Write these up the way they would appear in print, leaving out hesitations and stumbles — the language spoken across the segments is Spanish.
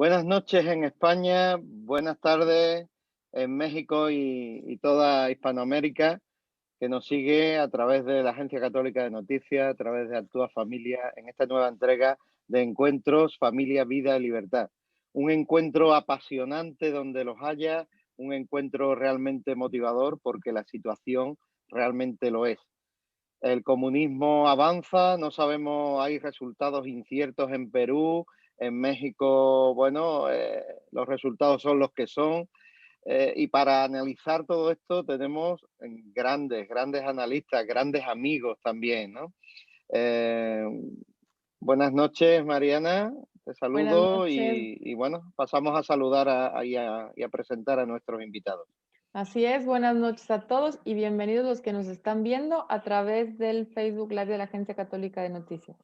Buenas noches en España, buenas tardes en México y toda Hispanoamérica que nos sigue a través de la Agencia Católica de Noticias, a través de Actúa Familia, en esta nueva entrega de Encuentros, Familia, Vida y Libertad. Un encuentro apasionante donde los haya, un encuentro realmente motivador porque la situación realmente lo es. El comunismo avanza, no sabemos, hay resultados inciertos en Perú, en México, bueno, los resultados son los que son. Y para analizar todo esto tenemos grandes analistas, grandes amigos también, ¿no? Buenas noches, Mariana, te Buenas saludo noches. y bueno, pasamos a saludar y a presentar a nuestros invitados. Así es, buenas noches a todos y bienvenidos los que nos están viendo a través del Facebook Live de la Agencia Católica de Noticias.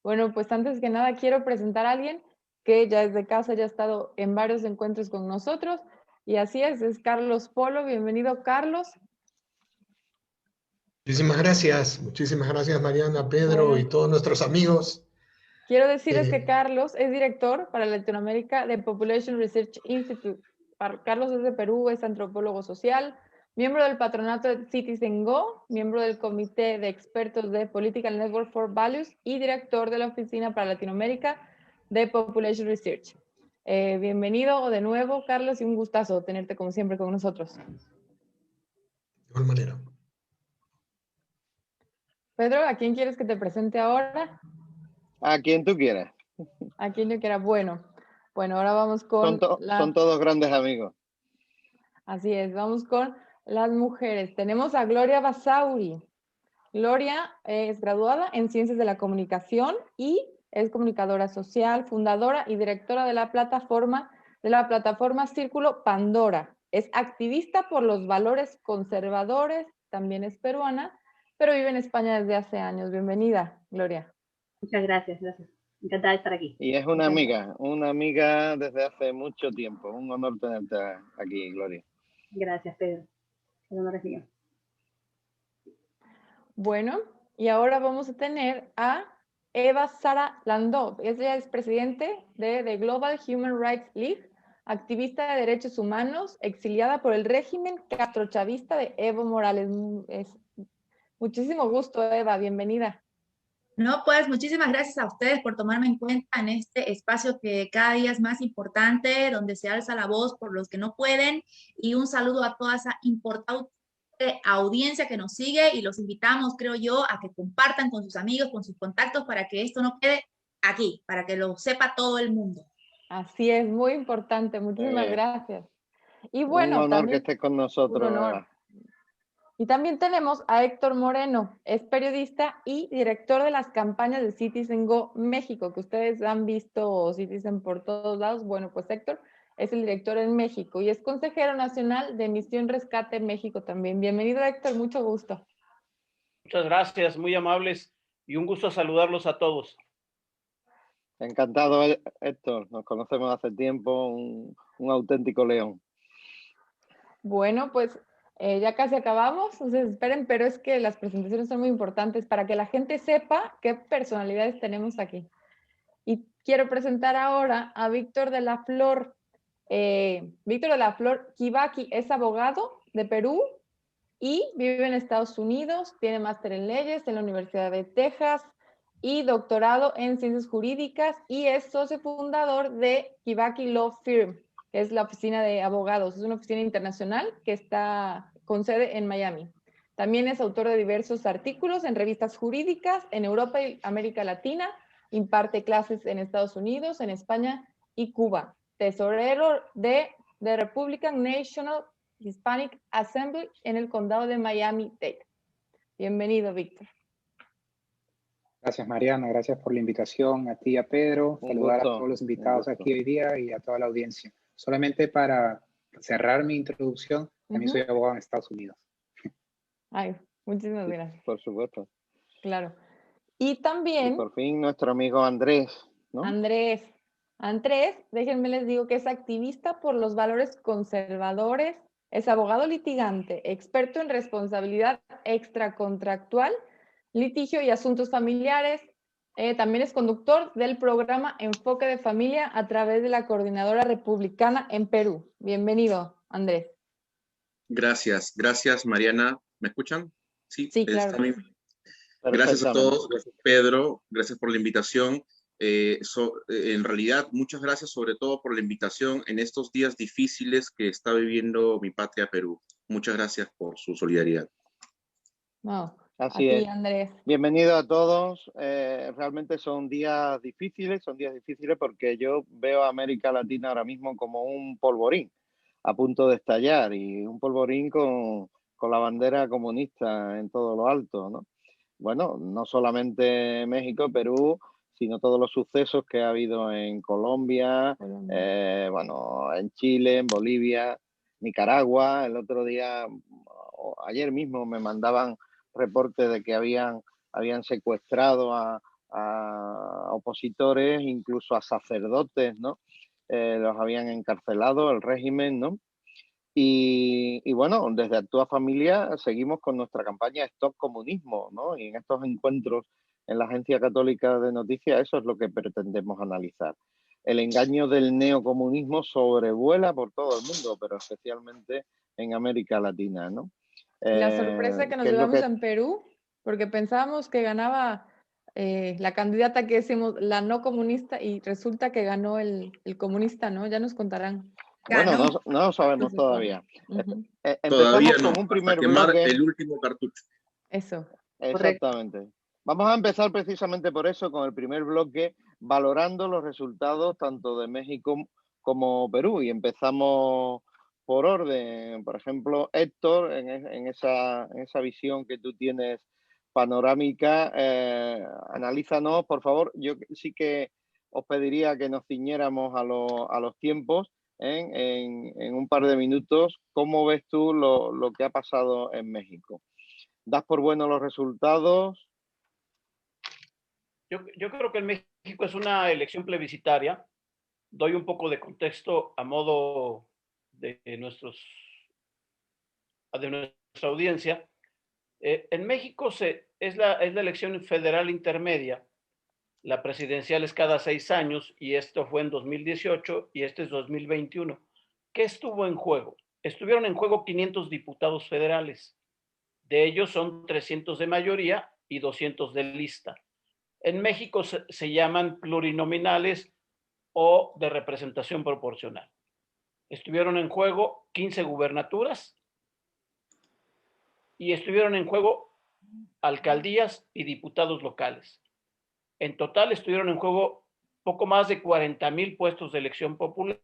Bueno, pues antes que nada quiero presentar a alguien que ya desde casa ya ha estado en varios encuentros con nosotros y así es Carlos Polo. Bienvenido, Carlos. Muchísimas gracias Mariana, Pedro Bueno, y todos nuestros amigos. quiero decirles que Carlos es director para Latinoamérica de Population Research Institute. Carlos es de Perú, es antropólogo social, miembro del patronato de Citizen Go, miembro del comité de expertos de Political Network for Values y director de la oficina para Latinoamérica de Population Research. Bienvenido de nuevo, Carlos, y un gustazo tenerte como siempre con nosotros. De igual manera. Pedro, ¿a quién quieres que te presente ahora? A quien tú quieras. A quien yo quiera. Bueno, ahora vamos con Son todos grandes amigos. Así es, vamos con las mujeres. Tenemos a Gloria Basauri. Gloria es graduada en Ciencias de la Comunicación y es comunicadora social, fundadora y directora de la plataforma Círculo Pandora. Es activista por los valores conservadores, también es peruana, pero vive en España desde hace años. Bienvenida, Gloria. Muchas gracias. Encantada de estar aquí. Y es una amiga desde hace mucho tiempo. Un honor tenerte aquí, Gloria. Gracias, Pedro. El honor es mío. Bueno, y ahora vamos a tener a Eva Sara Landó. Ella es presidente de The Global Human Rights League, activista de derechos humanos, exiliada por el régimen castrochavista de Evo Morales. Muchísimo gusto, Eva. Bienvenida. No, pues muchísimas gracias a ustedes por tomarme en cuenta en este espacio que cada día es más importante, donde se alza la voz por los que no pueden, y un saludo a toda esa importante audiencia que nos sigue, y los invitamos, creo yo, a que compartan con sus amigos, con sus contactos, para que esto no quede aquí, para que lo sepa todo el mundo. Así es, muy importante. Muchísimas gracias. Y bueno, un honor también, que estés con nosotros, un honor. Eva. Y también tenemos a Héctor Moreno, es periodista y director de las campañas de Citizen Go México, que ustedes han visto Citizen por todos lados. Bueno, pues Héctor es el director en México y es consejero nacional de Misión Rescate México también. Bienvenido, Héctor, mucho gusto. Muchas gracias, muy amables y un gusto saludarlos a todos. Encantado, Héctor. Nos conocemos hace tiempo, un auténtico león. Bueno, pues ya casi acabamos, entonces esperen, pero es que las presentaciones son muy importantes para que la gente sepa qué personalidades tenemos aquí. Y quiero presentar ahora a Víctor de la Flor. Víctor de la Flor Kibaki es abogado de Perú y vive en Estados Unidos, tiene máster en leyes en la Universidad de Texas y doctorado en ciencias jurídicas, y es socio fundador de Kibaki Law Firm, que es la oficina de abogados. Es una oficina internacional que está con sede en Miami. También es autor de diversos artículos en revistas jurídicas en Europa y América Latina. Imparte clases en Estados Unidos, en España y Cuba. Tesorero de The Republican National Hispanic Assembly en el condado de Miami-Dade. Bienvenido, Víctor. Gracias, Mariana. Gracias por la invitación. A ti y a Pedro. Saludar a todos los invitados aquí hoy día y a toda la audiencia. Solamente para cerrar mi introducción, también soy abogado en Estados Unidos. Ay, muchísimas gracias. Por supuesto. Claro. Y también... Y por fin nuestro amigo Andrés, ¿no? Andrés, déjenme les digo que es activista por los valores conservadores, es abogado litigante, experto en responsabilidad extracontractual, litigio y asuntos familiares, también es conductor del programa Enfoque de Familia a través de la Coordinadora Republicana en Perú. Bienvenido, Andrés. Gracias, gracias Mariana. ¿Me escuchan? Sí, claro. Gracias a todos, gracias Pedro, gracias por la invitación. En realidad, muchas gracias sobre todo por la invitación en estos días difíciles que está viviendo mi patria Perú. Muchas gracias por su solidaridad. No, así es, Andrés. Bienvenido a todos. Realmente son días difíciles porque yo veo a América Latina ahora mismo como un polvorín a punto de estallar, y un polvorín con la bandera comunista en todo lo alto, ¿no? Bueno, no solamente México, Perú, sino todos los sucesos que ha habido en Colombia, bueno, en Chile, en Bolivia, Nicaragua. El otro día, ayer mismo, me mandaban reportes de que habían secuestrado a opositores, incluso a sacerdotes, ¿no? Los habían encarcelado el régimen, ¿no? Y bueno, desde Actúa Familia seguimos con nuestra campaña Stop Comunismo, ¿no? Y en estos encuentros en la Agencia Católica de Noticias eso es lo que pretendemos analizar. El engaño del neocomunismo sobrevuela por todo el mundo, pero especialmente en América Latina, ¿no? La sorpresa que nos llevamos en Perú, porque pensábamos que ganaba la candidata que decimos la no comunista, y resulta que ganó el comunista, ¿no? Ya nos contarán. Bueno, no lo sabemos todavía. Todavía Empezamos no, con un primer quemar bloque. el último cartucho. Eso. Exactamente. Correcto. Vamos a empezar precisamente por eso, con el primer bloque, valorando los resultados tanto de México como Perú. Y empezamos por orden. Por ejemplo, Héctor, en esa visión que tú tienes panorámica, analízanos, por favor. Yo sí que os pediría que nos ciñéramos a los tiempos. En un par de minutos, ¿cómo ves tú lo que ha pasado en México? ¿Das por buenos los resultados? Yo creo que en México es una elección plebiscitaria. Doy un poco de contexto a modo de nuestra audiencia. En México es la elección federal intermedia. La presidencial es cada 6 años, y esto fue en 2018 y este es 2021. ¿Qué estuvo en juego? Estuvieron en juego 500 diputados federales. De ellos son 300 de mayoría y 200 de lista. En México se llaman plurinominales o de representación proporcional. Estuvieron en juego 15 gubernaturas y estuvieron en juego alcaldías y diputados locales. En total estuvieron en juego poco más de 40,000 puestos de elección popular.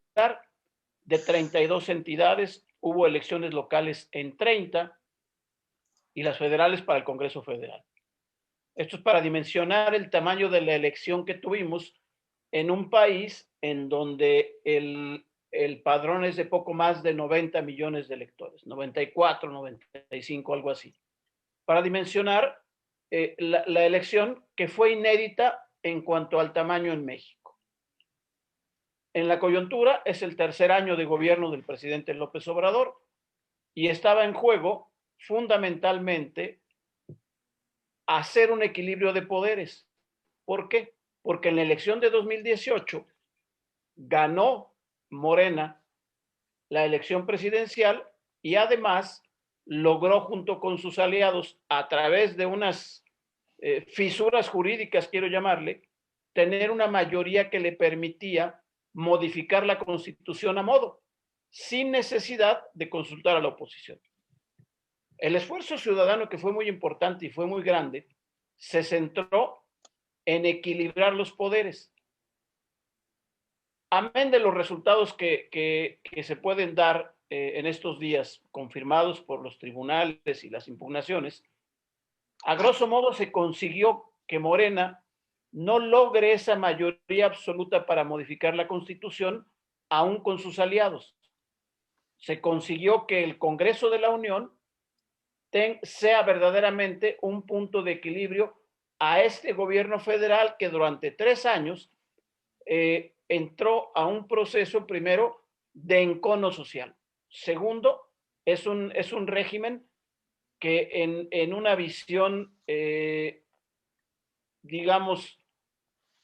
De 32 entidades hubo elecciones locales en 30 y las federales para el Congreso Federal. Esto es para dimensionar el tamaño de la elección que tuvimos en un país en donde el padrón es de poco más de 90 millones de electores, 94, 95, algo así. Para dimensionar la elección, que fue inédita en cuanto al tamaño en México. En la coyuntura es el tercer año de gobierno del presidente López Obrador y estaba en juego fundamentalmente hacer un equilibrio de poderes. ¿Por qué? Porque en la elección de 2018 ganó Morena la elección presidencial y además logró, junto con sus aliados, a través de unas fisuras jurídicas, quiero llamarle, tener una mayoría que le permitía modificar la Constitución a modo, sin necesidad de consultar a la oposición. El esfuerzo ciudadano, que fue muy importante y fue muy grande, se centró en equilibrar los poderes. Amén de los resultados que se pueden dar en estos días, confirmados por los tribunales y las impugnaciones, a grosso modo se consiguió que Morena no logre esa mayoría absoluta para modificar la Constitución, aún con sus aliados. Se consiguió que el Congreso de la Unión sea verdaderamente un punto de equilibrio a este gobierno federal que durante 3 años entró a un proceso, primero, de encono social. Segundo, es un régimen que en una visión, digamos,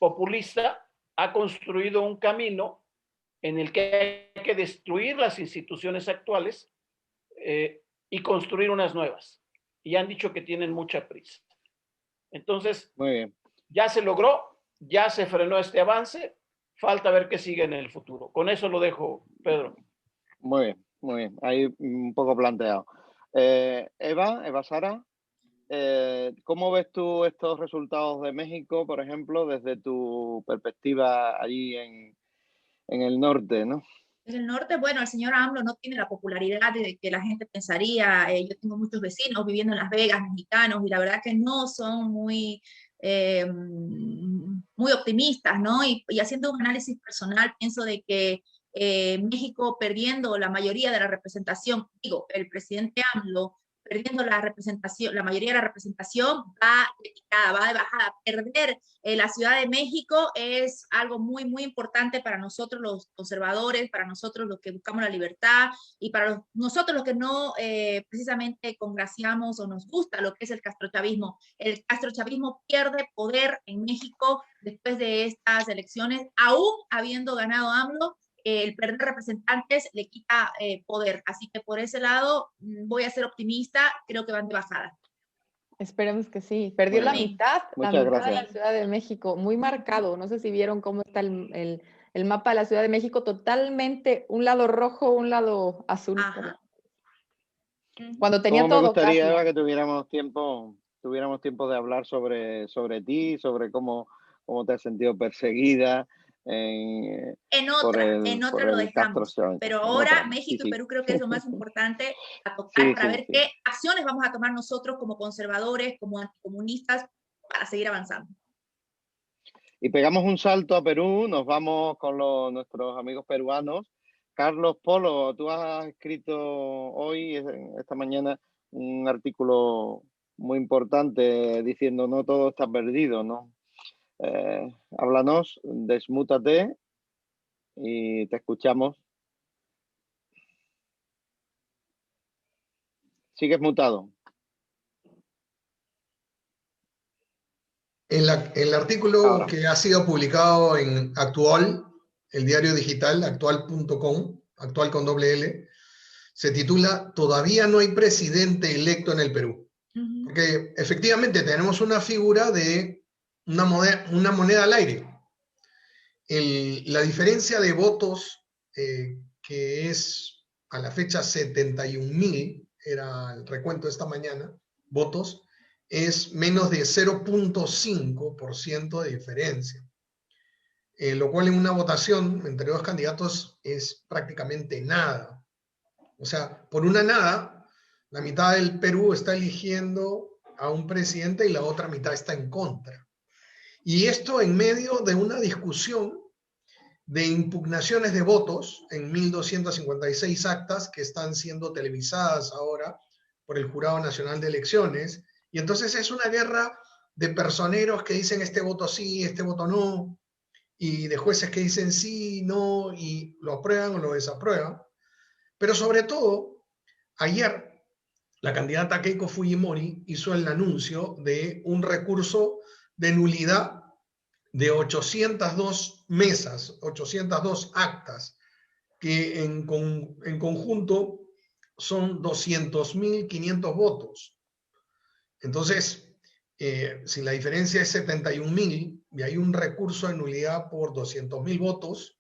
populista ha construido un camino en el que hay que destruir las instituciones actuales y construir unas nuevas. Y han dicho que tienen mucha prisa. Entonces, muy bien, ya se logró, ya se frenó este avance, falta ver qué sigue en el futuro. Con eso lo dejo, Pedro. muy bien, ahí un poco planteado. Eva Sara, ¿cómo ves tú estos resultados de México, por ejemplo, desde tu perspectiva allí en el norte, ¿no? En el norte, bueno, el señor AMLO no tiene la popularidad de que la gente pensaría. Yo tengo muchos vecinos viviendo en Las Vegas, mexicanos, y la verdad que no son muy optimistas, ¿no? Y haciendo un análisis personal, pienso de que México perdiendo la mayoría de la representación, digo, el presidente AMLO perdiendo la representación, la mayoría de la representación va de bajada. Perder la Ciudad de México es algo muy, muy importante para nosotros los conservadores, para nosotros los que buscamos la libertad y para nosotros los que no precisamente congraciamos o nos gusta lo que es el castrochavismo. El castrochavismo pierde poder en México después de estas elecciones, aún habiendo ganado AMLO. El perder representantes le quita poder. Así que por ese lado voy a ser optimista, creo que van de bajada. Esperemos que sí. Perdió la mitad de la Ciudad de México, muy marcado. No sé si vieron cómo está el mapa de la Ciudad de México, totalmente un lado rojo, un lado azul. Cuando tenía todo. Me gustaría, Eva, que tuviéramos tiempo de hablar sobre ti, sobre cómo te has sentido perseguida. En otra lo dejamos, pero ahora México y Perú creo que es lo más importante a tocar para ver qué acciones vamos a tomar nosotros como conservadores, como anticomunistas, para seguir avanzando. Y pegamos un salto a Perú, nos vamos con nuestros amigos peruanos. Carlos Polo, tú has escrito hoy, esta mañana, un artículo muy importante diciendo no todo está perdido, ¿no? Háblanos, desmútate y te escuchamos. Sigues mutado. El artículo que ha sido publicado en Actual, el diario digital, actual.com, actual con doble L, se titula "Todavía no hay presidente electo en el Perú". Porque efectivamente tenemos una figura de una moneda al aire. La diferencia de votos, que es a la fecha 71.000, era el recuento de esta mañana, votos, es menos de 0.5% de diferencia. Lo cual en una votación entre dos candidatos es prácticamente nada. O sea, por una nada, la mitad del Perú está eligiendo a un presidente y la otra mitad está en contra. Y esto en medio de una discusión de impugnaciones de votos en 1.256 actas que están siendo televisadas ahora por el Jurado Nacional de Elecciones. Y entonces es una guerra de personeros que dicen este voto sí, este voto no, y de jueces que dicen sí, no, y lo aprueban o lo desaprueban. Pero sobre todo, ayer la candidata Keiko Fujimori hizo el anuncio de un recurso de nulidad de 802 mesas, 802 actas, que en conjunto son 200.500 votos. Entonces, si la diferencia es 71.000 y hay un recurso de nulidad por 200.000 votos,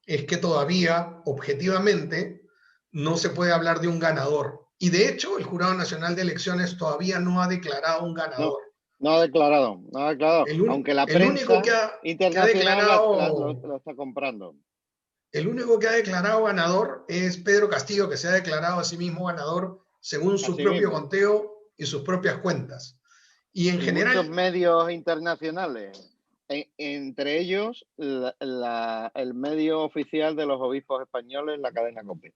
es que todavía, objetivamente, no se puede hablar de un ganador. Y de hecho, el Jurado Nacional de Elecciones todavía no ha declarado un ganador. No ha declarado. Aunque la prensa internacional lo está comprando. El único que ha declarado ganador es Pedro Castillo, que se ha declarado a sí mismo ganador según su propio conteo y sus propias cuentas. Y en general... muchos medios internacionales, entre ellos el medio oficial de los obispos españoles, la cadena COPE.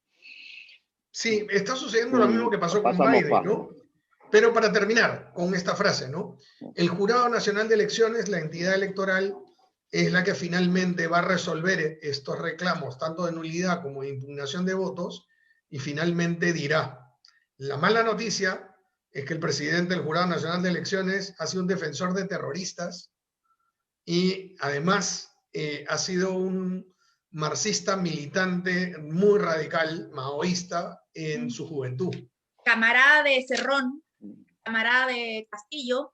Sí, está sucediendo lo mismo que pasó con Biden, ¿no? Pero para terminar con esta frase, ¿no? El Jurado Nacional de Elecciones, la entidad electoral, es la que finalmente va a resolver estos reclamos, tanto de nulidad como de impugnación de votos, y finalmente dirá. La mala noticia es que el presidente del Jurado Nacional de Elecciones ha sido un defensor de terroristas y además ha sido un marxista militante muy radical, maoísta, en su juventud. Camarada de Cerrón, camarada de Castillo.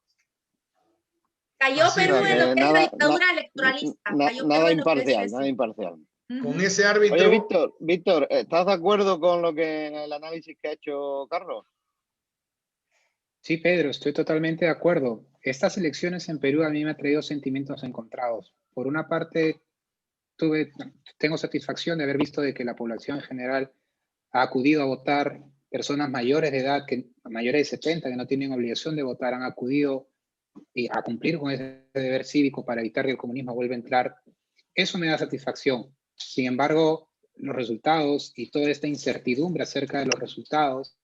Cayó Así Perú que en lo que es la dictadura nada electoralista. nada imparcial, nada imparcial. Con ese árbitro... Oye, Víctor, ¿estás de acuerdo con el análisis que ha hecho Carlos? Sí, Pedro, estoy totalmente de acuerdo. Estas elecciones en Perú a mí me han traído sentimientos encontrados. Por una parte, tengo satisfacción de haber visto de que la población en general ha acudido a votar. Personas mayores de edad, mayores de 70, que no tienen obligación de votar, han acudido a cumplir con ese deber cívico para evitar que el comunismo vuelva a entrar. Eso me da satisfacción. Sin embargo, los resultados y toda esta incertidumbre acerca de los resultados,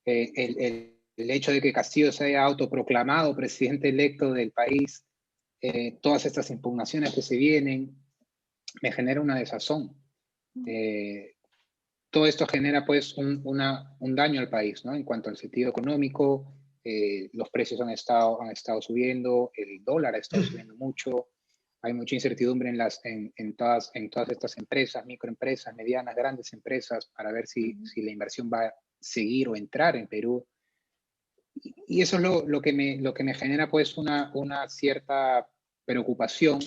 el hecho de que Castillo se haya autoproclamado presidente electo del país, todas estas impugnaciones que se vienen, me genera una desazón. Todo esto genera pues un daño al país, ¿no? En cuanto al sentido económico, los precios han estado subiendo, el dólar ha estado subiendo mucho, hay mucha incertidumbre en todas estas empresas, microempresas, medianas, grandes empresas, para ver si la inversión va a seguir o entrar en Perú. Y eso es lo que me genera pues una cierta preocupación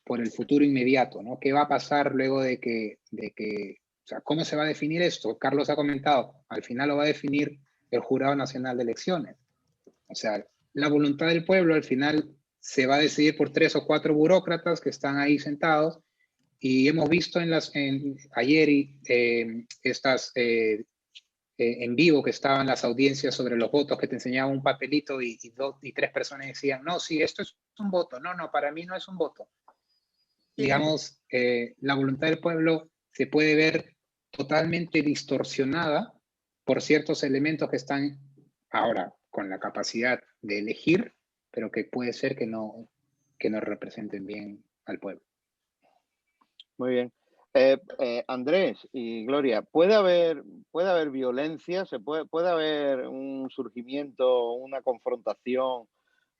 por el futuro inmediato, ¿no? ¿Qué va a pasar luego de que o sea, ¿cómo se va a definir esto? Carlos ha comentado, al final lo va a definir el Jurado Nacional de Elecciones. O sea, la voluntad del pueblo al final se va a decidir por 3 o 4 burócratas que están ahí sentados, y hemos visto ayer en vivo que estaban las audiencias sobre los votos, que te enseñaban un papelito y 3 personas decían, no, sí, esto es un voto. No, para mí no es un voto. Sí. Digamos, la voluntad del pueblo se puede ver totalmente distorsionada por ciertos elementos que están ahora con la capacidad de elegir, pero que puede ser que no representen bien al pueblo. Muy bien. Andrés y Gloria, ¿puede haber violencia? ¿Puede haber un surgimiento, una confrontación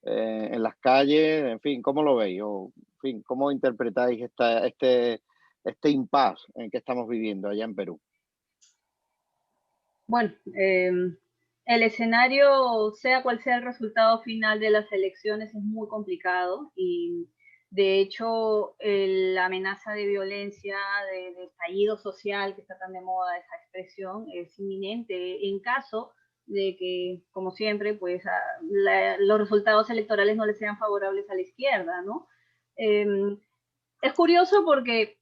en las calles? En fin, ¿cómo lo veis? O, en fin, ¿cómo interpretáis este impasse en que estamos viviendo allá en Perú? Bueno, el escenario, sea cual sea el resultado final de las elecciones, es muy complicado y de hecho la amenaza de violencia, de estallido social, que está tan de moda esa expresión, es inminente en caso de que, como siempre, pues los resultados electorales no le sean favorables a la izquierda, ¿no? Es curioso porque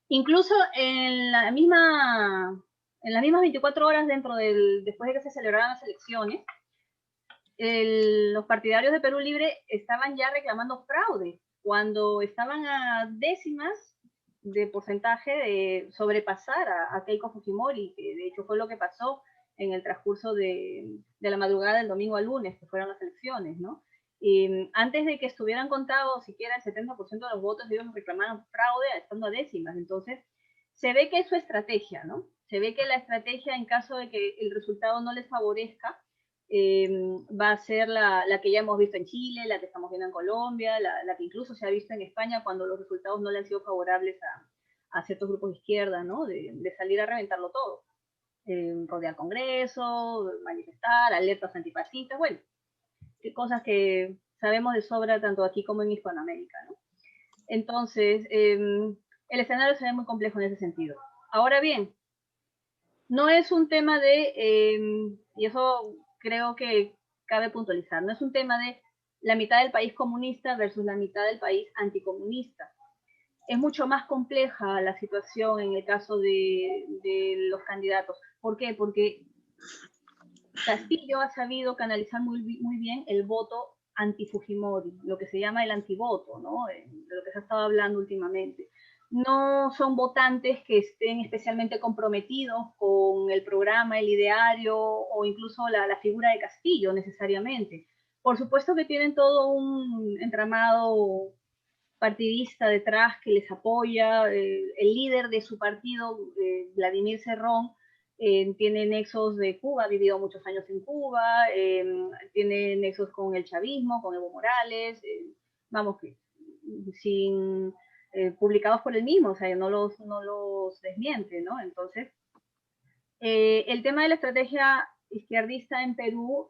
incluso en las mismas 24 horas después de que se celebraran las elecciones, los partidarios de Perú Libre estaban ya reclamando fraude, cuando estaban a décimas de porcentaje de sobrepasar a Keiko Fujimori, que de hecho fue lo que pasó en el transcurso de la madrugada del domingo al lunes, que fueron las elecciones, ¿no? Y antes de que estuvieran contados siquiera el 70% de los votos, ellos reclamaron fraude estando a décimas. Entonces, se ve que es su estrategia, ¿no? Se ve que la estrategia, en caso de que el resultado no les favorezca, va a ser la que ya hemos visto en Chile, la que estamos viendo en Colombia, la que incluso se ha visto en España cuando los resultados no le han sido favorables a ciertos grupos de izquierda, ¿no? De salir a reventarlo todo. Rodear Congreso, manifestar, alertas antifascistas, bueno, cosas que sabemos de sobra tanto aquí como en Hispanoamérica, ¿no? Entonces, el escenario se ve muy complejo en ese sentido. Ahora bien, no es un tema y eso creo que cabe puntualizar, no es un tema de la mitad del país comunista versus la mitad del país anticomunista. Es mucho más compleja la situación en el caso de los candidatos. ¿Por qué? Porque Castillo ha sabido canalizar muy bien el voto anti-Fujimori, lo que se llama el antivoto, ¿no? De lo que se ha estado hablando últimamente. No son votantes que estén especialmente comprometidos con el programa, el ideario o incluso la figura de Castillo necesariamente. Por supuesto que tienen todo un entramado partidista detrás que les apoya. El líder de su partido, Vladimir Cerrón, tiene nexos de Cuba, ha vivido muchos años en Cuba, tiene nexos con el chavismo, con Evo Morales, vamos, que publicados por él mismo, o sea, no los desmiente, ¿no? Entonces, el tema de la estrategia izquierdista en Perú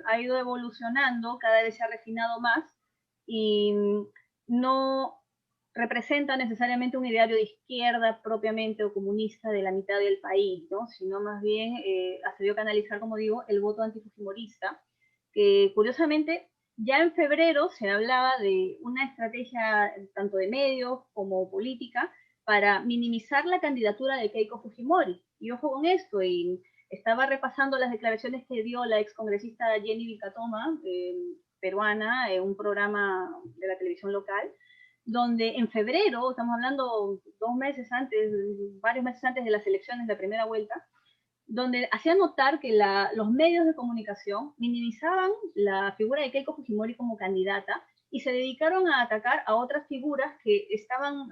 ha ido evolucionando, cada vez se ha refinado más y no representa necesariamente un ideario de izquierda propiamente o comunista de la mitad del país, ¿no? Sino más bien ha sabido canalizar, como digo, el voto antifujimorista, que curiosamente ya en febrero se hablaba de una estrategia tanto de medios como política para minimizar la candidatura de Keiko Fujimori. Y ojo con esto, y estaba repasando las declaraciones que dio la excongresista Jenny Vilcatoma, peruana, en un programa de la televisión local, donde en febrero, estamos hablando 2 meses antes, varios meses antes de las elecciones de la primera vuelta, donde hacía notar que los medios de comunicación minimizaban la figura de Keiko Fujimori como candidata y se dedicaron a atacar a otras figuras que estaban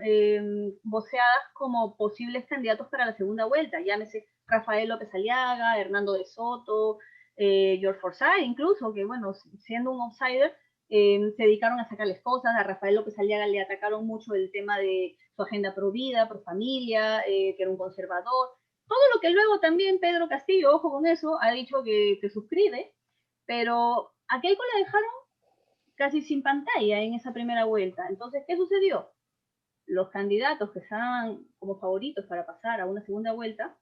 voceadas como posibles candidatos para la segunda vuelta, llámese Rafael López Aliaga, Hernando de Soto, George Forsyth incluso, que bueno, siendo un outsider, se dedicaron a sacarles cosas. A Rafael López Aliaga le atacaron mucho el tema de su agenda pro vida, pro familia, que era un conservador. Todo lo que luego también Pedro Castillo, ojo con eso, ha dicho que suscribe, pero a Keiko la dejaron casi sin pantalla en esa primera vuelta. Entonces, ¿qué sucedió? Los candidatos que estaban como favoritos para pasar a una segunda vuelta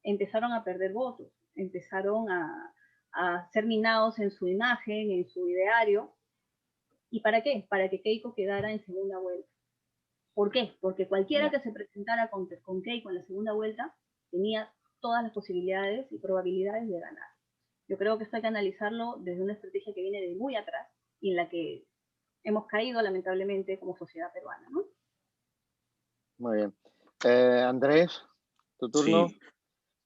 empezaron a perder votos, empezaron a ser minados en su imagen, en su ideario. ¿Y para qué? Para que Keiko quedara en segunda vuelta. ¿Por qué? Porque cualquiera que se presentara con Keiko en la segunda vuelta tenía todas las posibilidades y probabilidades de ganar. Yo creo que esto hay que analizarlo desde una estrategia que viene de muy atrás y en la que hemos caído lamentablemente como sociedad peruana, ¿no? Muy bien. Andrés, tu turno. Sí,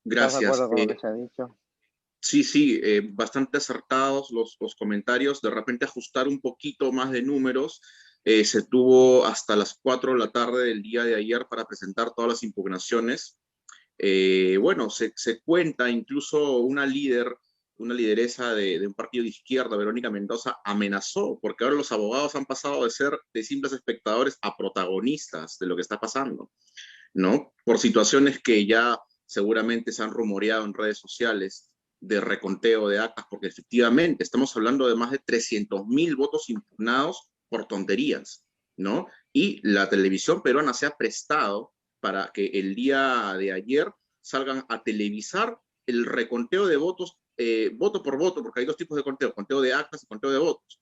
gracias. ¿Estás de acuerdo con lo que se ha dicho? Sí, bastante acertados los comentarios. De repente ajustar un poquito más de números. Se tuvo hasta las 4 de la tarde del día de ayer para presentar todas las impugnaciones. Bueno, se cuenta incluso una lideresa de un partido de izquierda, Verónica Mendoza, amenazó, porque ahora los abogados han pasado de ser de simples espectadores a protagonistas de lo que está pasando, ¿no? Por situaciones que ya seguramente se han rumoreado en redes sociales de reconteo de actas, porque efectivamente estamos hablando de más de 300.000 votos impugnados por tonterías, ¿no? Y la televisión peruana se ha prestado para que el día de ayer salgan a televisar el reconteo de votos, voto por voto, porque hay 2 tipos de conteo de actas y conteo de votos.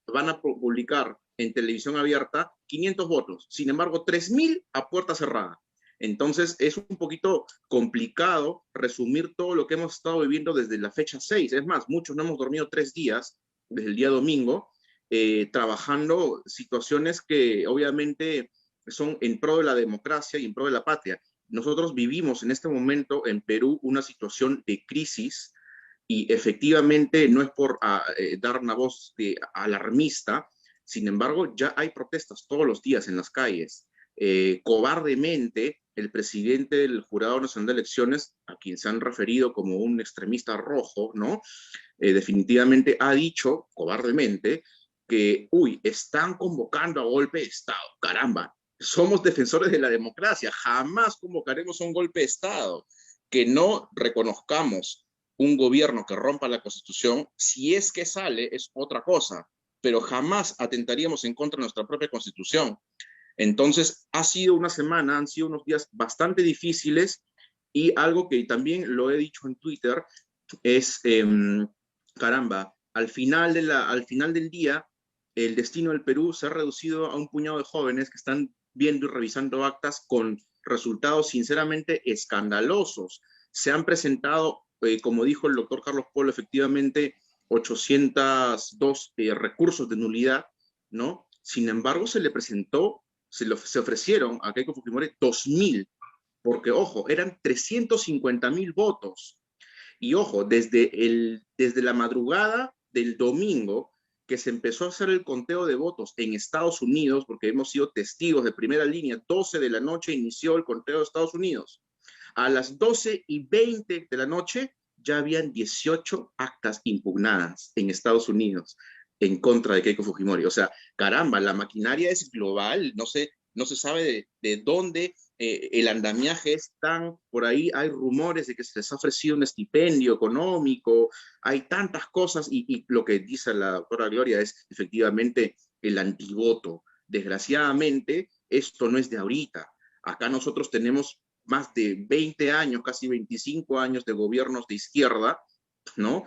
Van a publicar en televisión abierta 500 votos, sin embargo 3.000 a puerta cerrada. Entonces es un poquito complicado resumir todo lo que hemos estado viviendo desde la fecha 6. Es más, muchos no hemos dormido 3 días, desde el día domingo, trabajando situaciones que obviamente son en pro de la democracia y en pro de la patria. Nosotros vivimos en este momento en Perú una situación de crisis y efectivamente no es por dar una voz alarmista, sin embargo ya hay protestas todos los días en las calles. Cobardemente, el presidente del Jurado Nacional de Elecciones, a quien se han referido como un extremista rojo, ¿no? Definitivamente ha dicho, cobardemente, que, están convocando a golpe de Estado. Caramba, somos defensores de la democracia, jamás convocaremos a un golpe de Estado. Que no reconozcamos un gobierno que rompa la Constitución, si es que sale, es otra cosa, pero jamás atentaríamos en contra de nuestra propia Constitución. Entonces, ha sido una semana, han sido unos días bastante difíciles, y algo que también lo he dicho en Twitter es, caramba, al final del día, el destino del Perú se ha reducido a un puñado de jóvenes que están viendo y revisando actas con resultados sinceramente escandalosos. Se han presentado, como dijo el doctor Carlos Polo, efectivamente 802 recursos de nulidad, ¿no? Sin embargo, se ofrecieron a Keiko Fujimori 2.000, porque, ojo, eran 350.000 votos. Y, ojo, desde la madrugada del domingo, que se empezó a hacer el conteo de votos en Estados Unidos, porque hemos sido testigos de primera línea, 12 de la noche inició el conteo de Estados Unidos. A las 12:20 de la noche ya habían 18 actas impugnadas en Estados Unidos. en contra de Keiko Fujimori. O sea, caramba, la maquinaria es global, no se sabe de dónde el andamiaje es tan, por ahí hay rumores de que se les ha ofrecido un estipendio económico, hay tantas cosas, y lo que dice la doctora Gloria es efectivamente el antivoto. Desgraciadamente, esto no es de ahorita. Acá nosotros tenemos más de 20 años, casi 25 años de gobiernos de izquierda, ¿no?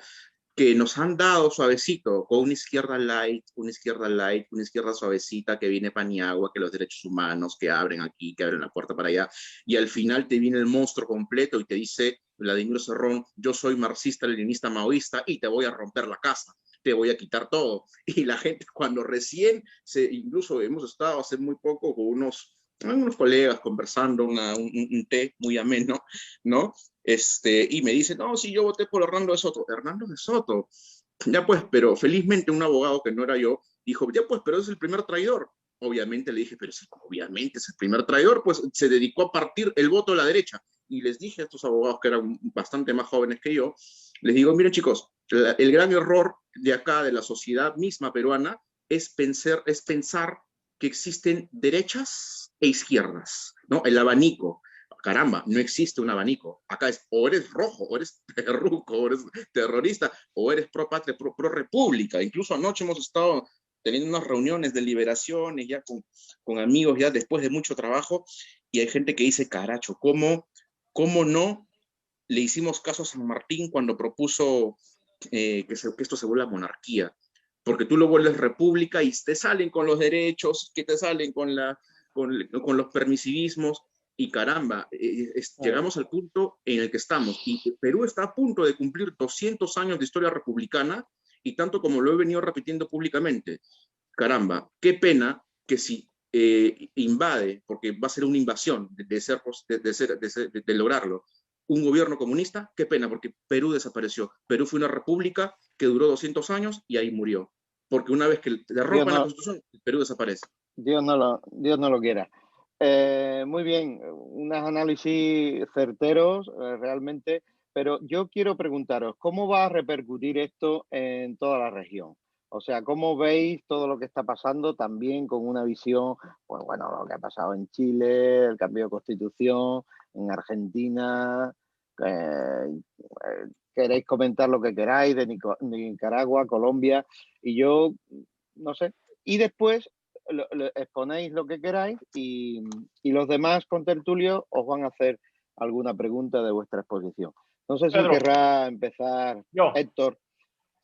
Que nos han dado suavecito, con una izquierda light, una izquierda suavecita que viene Paniagua, que los derechos humanos, que abren aquí, que abren la puerta para allá, y al final te viene el monstruo completo y te dice Vladimir Cerrón, yo soy marxista, leninista, maoísta y te voy a romper la casa, te voy a quitar todo. Y la gente cuando recién, incluso hemos estado hace muy poco con unos colegas conversando, un té muy ameno, ¿no? Y me dice, no, si yo voté por Hernando de Soto. Hernando de Soto. Ya pues, pero felizmente un abogado que no era yo, dijo, ya pues, pero es el primer traidor. Obviamente le dije, pero sí, obviamente es el primer traidor, pues se dedicó a partir el voto de la derecha. Y les dije a estos abogados que eran bastante más jóvenes que yo, les digo, miren chicos, el gran error de acá, de la sociedad misma peruana, es pensar que existen derechas e izquierdas, ¿no? El abanico. Caramba, no existe un abanico. Acá es o eres rojo, o eres terruco, o eres terrorista, o eres pro patria, pro república. Incluso anoche hemos estado teniendo unas reuniones de liberaciones ya con amigos ya después de mucho trabajo, y hay gente que dice, caracho, ¿cómo no le hicimos caso a San Martín cuando propuso que esto se vuelva monarquía? Porque tú lo vuelves república y te salen con los derechos, que te salen con los permisivismos, y caramba, llegamos al punto en el que estamos. Y Perú está a punto de cumplir 200 años de historia republicana, y tanto como lo he venido repitiendo públicamente, caramba, qué pena que si invade, porque va a ser una invasión de lograrlo, un gobierno comunista, qué pena, porque Perú desapareció. Perú fue una república que duró 200 años y ahí murió. Porque una vez que derrocan la Constitución, Perú desaparece. Dios no lo quiera. Muy bien, unos análisis certeros realmente, pero yo quiero preguntaros, ¿cómo va a repercutir esto en toda la región? O sea, ¿cómo veis todo lo que está pasando también con una visión, pues bueno, lo que ha pasado en Chile, el cambio de constitución, en Argentina? Queréis comentar lo que queráis de Nicaragua, Colombia, y yo, no sé. Y después exponéis lo que queráis y los demás contertulios os van a hacer alguna pregunta de vuestra exposición. No sé si Pedro, querrá empezar yo. Héctor.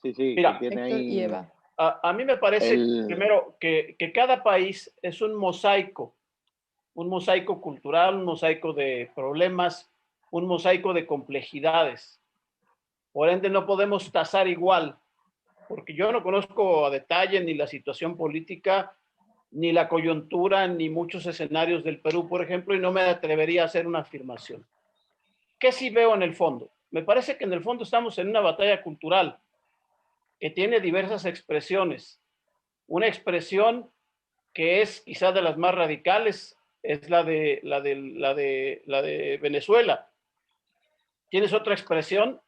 Sí, Mira, que tiene Héctor ahí y Eva. A mí me parece, primero, que cada país es un mosaico cultural, un mosaico de problemas, un mosaico de complejidades. Por ende, no podemos tasar igual, porque yo no conozco a detalle ni la situación política, ni la coyuntura, ni muchos escenarios del Perú, por ejemplo, y no me atrevería a hacer una afirmación. ¿Qué sí veo en el fondo? Me parece que en el fondo estamos en una batalla cultural que tiene diversas expresiones. Una expresión que es quizás de las más radicales es la de Venezuela. Tienes otra expresión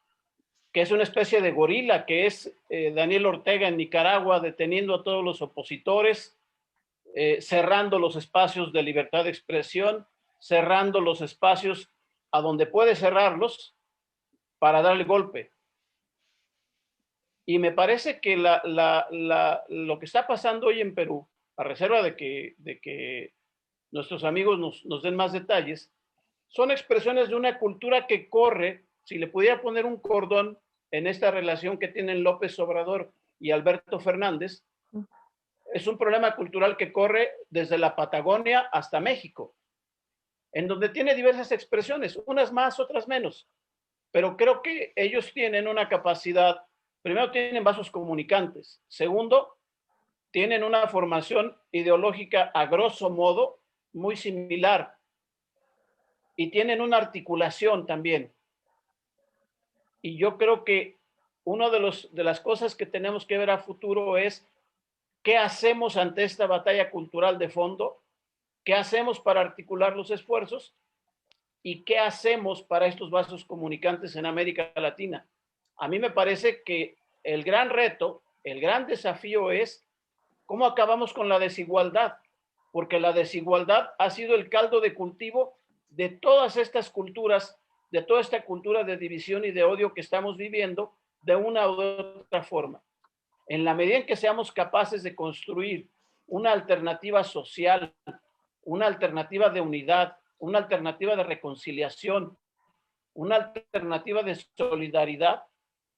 que es una especie de gorila, que es Daniel Ortega en Nicaragua, deteniendo a todos los opositores, cerrando los espacios de libertad de expresión, cerrando los espacios a donde puede cerrarlos para dar el golpe. Y me parece que lo que está pasando hoy en Perú, a reserva de que nuestros amigos nos den más detalles, son expresiones de una cultura que corre, si le pudiera poner un cordón en esta relación que tienen López Obrador y Alberto Fernández, es un problema cultural que corre desde la Patagonia hasta México, en donde tiene diversas expresiones, unas más, otras menos, pero creo que ellos tienen una capacidad. Primero, tienen vasos comunicantes. Segundo, tienen una formación ideológica a grosso modo muy similar. Y tienen una articulación también. Y yo creo que una de las cosas que tenemos que ver a futuro es qué hacemos ante esta batalla cultural de fondo, qué hacemos para articular los esfuerzos y qué hacemos para estos vasos comunicantes en América Latina. A mí me parece que el gran reto El gran desafío es cómo acabamos con la desigualdad, porque la desigualdad ha sido el caldo de cultivo de todas estas culturas, de toda esta cultura de división y de odio que estamos viviendo de una u otra forma. En la medida en que seamos capaces de construir una alternativa social, una alternativa de unidad, una alternativa de reconciliación, una alternativa de solidaridad,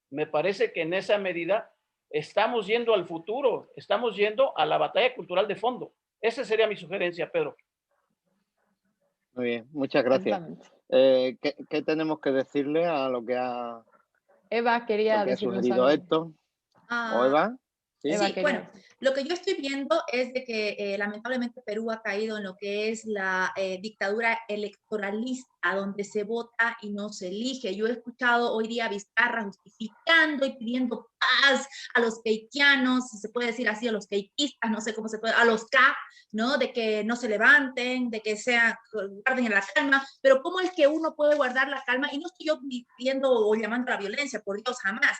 me parece que en esa medida estamos yendo al futuro, estamos yendo a la batalla cultural de fondo. Esa sería mi sugerencia, Pedro. Muy bien, muchas gracias. ¿Qué tenemos que decirle a lo que ha, Eva quería decirnos sugerido algo. Héctor? ¿O Eva? Sí, bueno, lo que yo estoy viendo es de que lamentablemente Perú ha caído en lo que es la dictadura electoralista, donde se vota y no se elige. Yo he escuchado hoy día a Vizcarra justificando y pidiendo paz a los keikianos, si se puede decir así, a los keikistas, no sé cómo se puede, a los K, ¿no? De que no se levanten, de que guarden la calma, pero ¿cómo es que uno puede guardar la calma? Y no estoy yo pidiendo o llamando a la violencia, por Dios, jamás.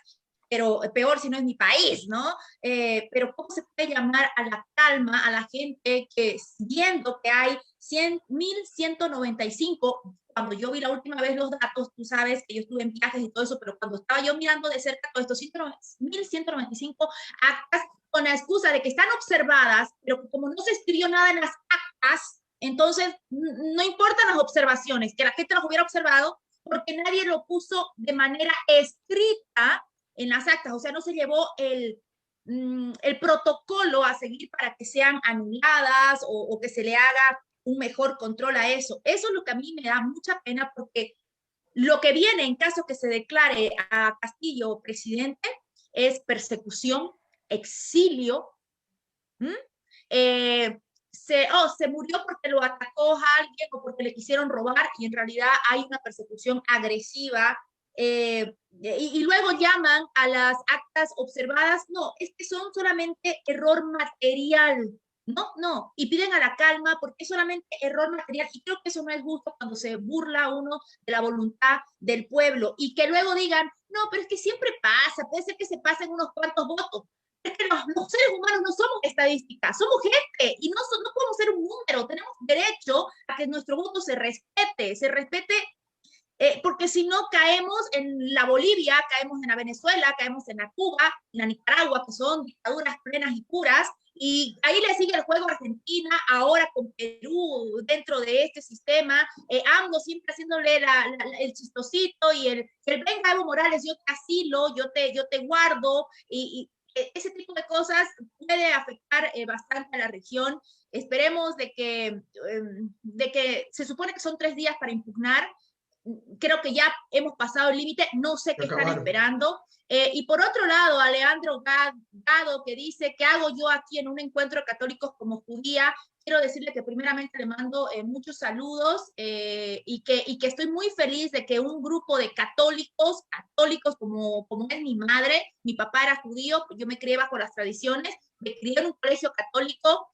Pero peor si no es mi país, ¿no? Pero ¿cómo se puede llamar a la calma a la gente que viendo que hay 1.195, cuando yo vi la última vez los datos, tú sabes que yo estuve en viajes y todo eso, pero cuando estaba yo mirando de cerca todos estos 1.195 actas, con la excusa de que están observadas, pero como no se escribió nada en las actas, entonces no importan las observaciones, que la gente las hubiera observado, porque nadie lo puso de manera escrita en las actas, o sea, no se llevó el protocolo a seguir para que sean anuladas o que se le haga un mejor control a eso. Eso es lo que a mí me da mucha pena, porque lo que viene en caso que se declare a Castillo presidente es persecución, exilio, se murió porque lo atacó a alguien o porque le quisieron robar, y en realidad hay una persecución agresiva. Y luego llaman a las actas observadas, no, es que son solamente error material, no, y piden a la calma porque es solamente error material, y creo que eso no es justo cuando se burla uno de la voluntad del pueblo, y que luego digan, no, pero es que siempre pasa, puede ser que se pasen unos cuantos votos. Es que los seres humanos no somos estadísticas, somos gente, y no podemos ser un número, tenemos derecho a que nuestro voto se respete, porque si no caemos en la Bolivia, caemos en la Venezuela, caemos en la Cuba, en la Nicaragua, que son dictaduras plenas y puras, y ahí le sigue el juego a Argentina, ahora con Perú dentro de este sistema, ambos siempre haciéndole el chistosito y el venga Evo Morales, yo te asilo, yo te guardo, y ese tipo de cosas puede afectar bastante a la región. Esperemos de que se supone que son 3 días para impugnar. Creo que ya hemos pasado el límite, no sé qué están esperando. Y por otro lado, Alejandro Gado, que dice, ¿qué hago yo aquí en un encuentro de católicos como judía? Quiero decirle que primeramente le mando muchos saludos y que estoy muy feliz de que un grupo de católicos como es mi madre, mi papá era judío, yo me crié bajo las tradiciones, me crié en un colegio católico,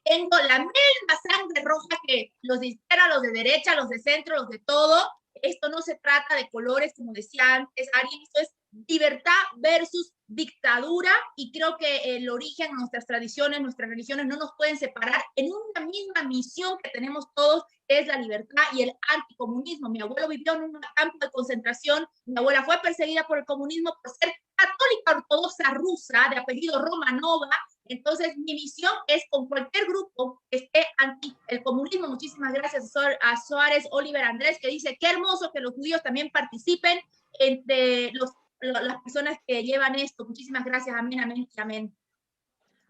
tengo la misma sangre roja que los de izquierda, los de derecha, los de centro, los de todo. Esto no se trata de colores, como decía antes Ari, esto es libertad versus dictadura, y creo que el origen, nuestras tradiciones, nuestras religiones no nos pueden separar en una misma misión que tenemos todos, que es la libertad y el anticomunismo. Mi abuelo vivió en un campo de concentración, mi abuela fue perseguida por el comunismo por ser católica ortodoxa rusa de apellido Romanova. Entonces, mi misión es con cualquier grupo que esté anti el comunismo. Muchísimas gracias a Suárez Oliver Andrés, que dice, qué hermoso que los judíos también participen entre las personas que llevan esto. Muchísimas gracias, amén, amén, amén.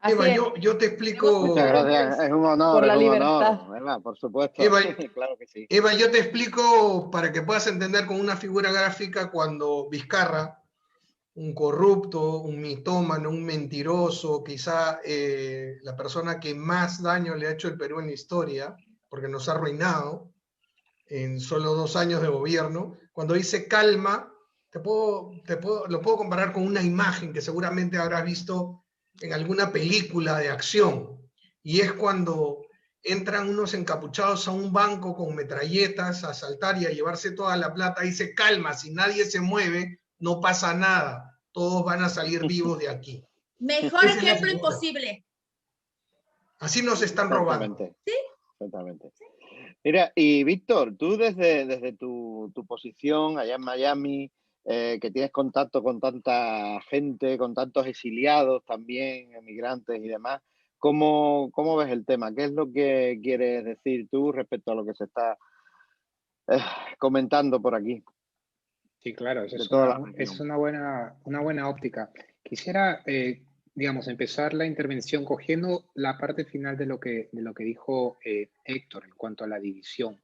Eva, yo te explico. Muchas gracias, es un honor. Por la libertad. Honor, Eva, por supuesto. Eva, claro que sí. Eva, yo te explico para que puedas entender con una figura gráfica cuando Vizcarra, un corrupto, un mitómano, un mentiroso, quizá la persona que más daño le ha hecho el Perú en la historia, porque nos ha arruinado en solo 2 años de gobierno, cuando dice calma, lo puedo comparar con una imagen que seguramente habrás visto en alguna película de acción, y es cuando entran unos encapuchados a un banco con metralletas a asaltar y a llevarse toda la plata. Dice, calma, si nadie se mueve, no pasa nada, todos van a salir vivos de aquí. Mejor ejemplo imposible. Así nos están robando. ¿Sí? Exactamente. Mira, y Víctor, tú desde tu posición allá en Miami, que tienes contacto con tanta gente, con tantos exiliados también, emigrantes y demás, ¿cómo ves el tema? ¿Qué es lo que quieres decir tú respecto a lo que se está comentando por aquí? Sí, claro, es una buena óptica. Quisiera, digamos, empezar la intervención cogiendo la parte final de lo que dijo Héctor en cuanto a la división.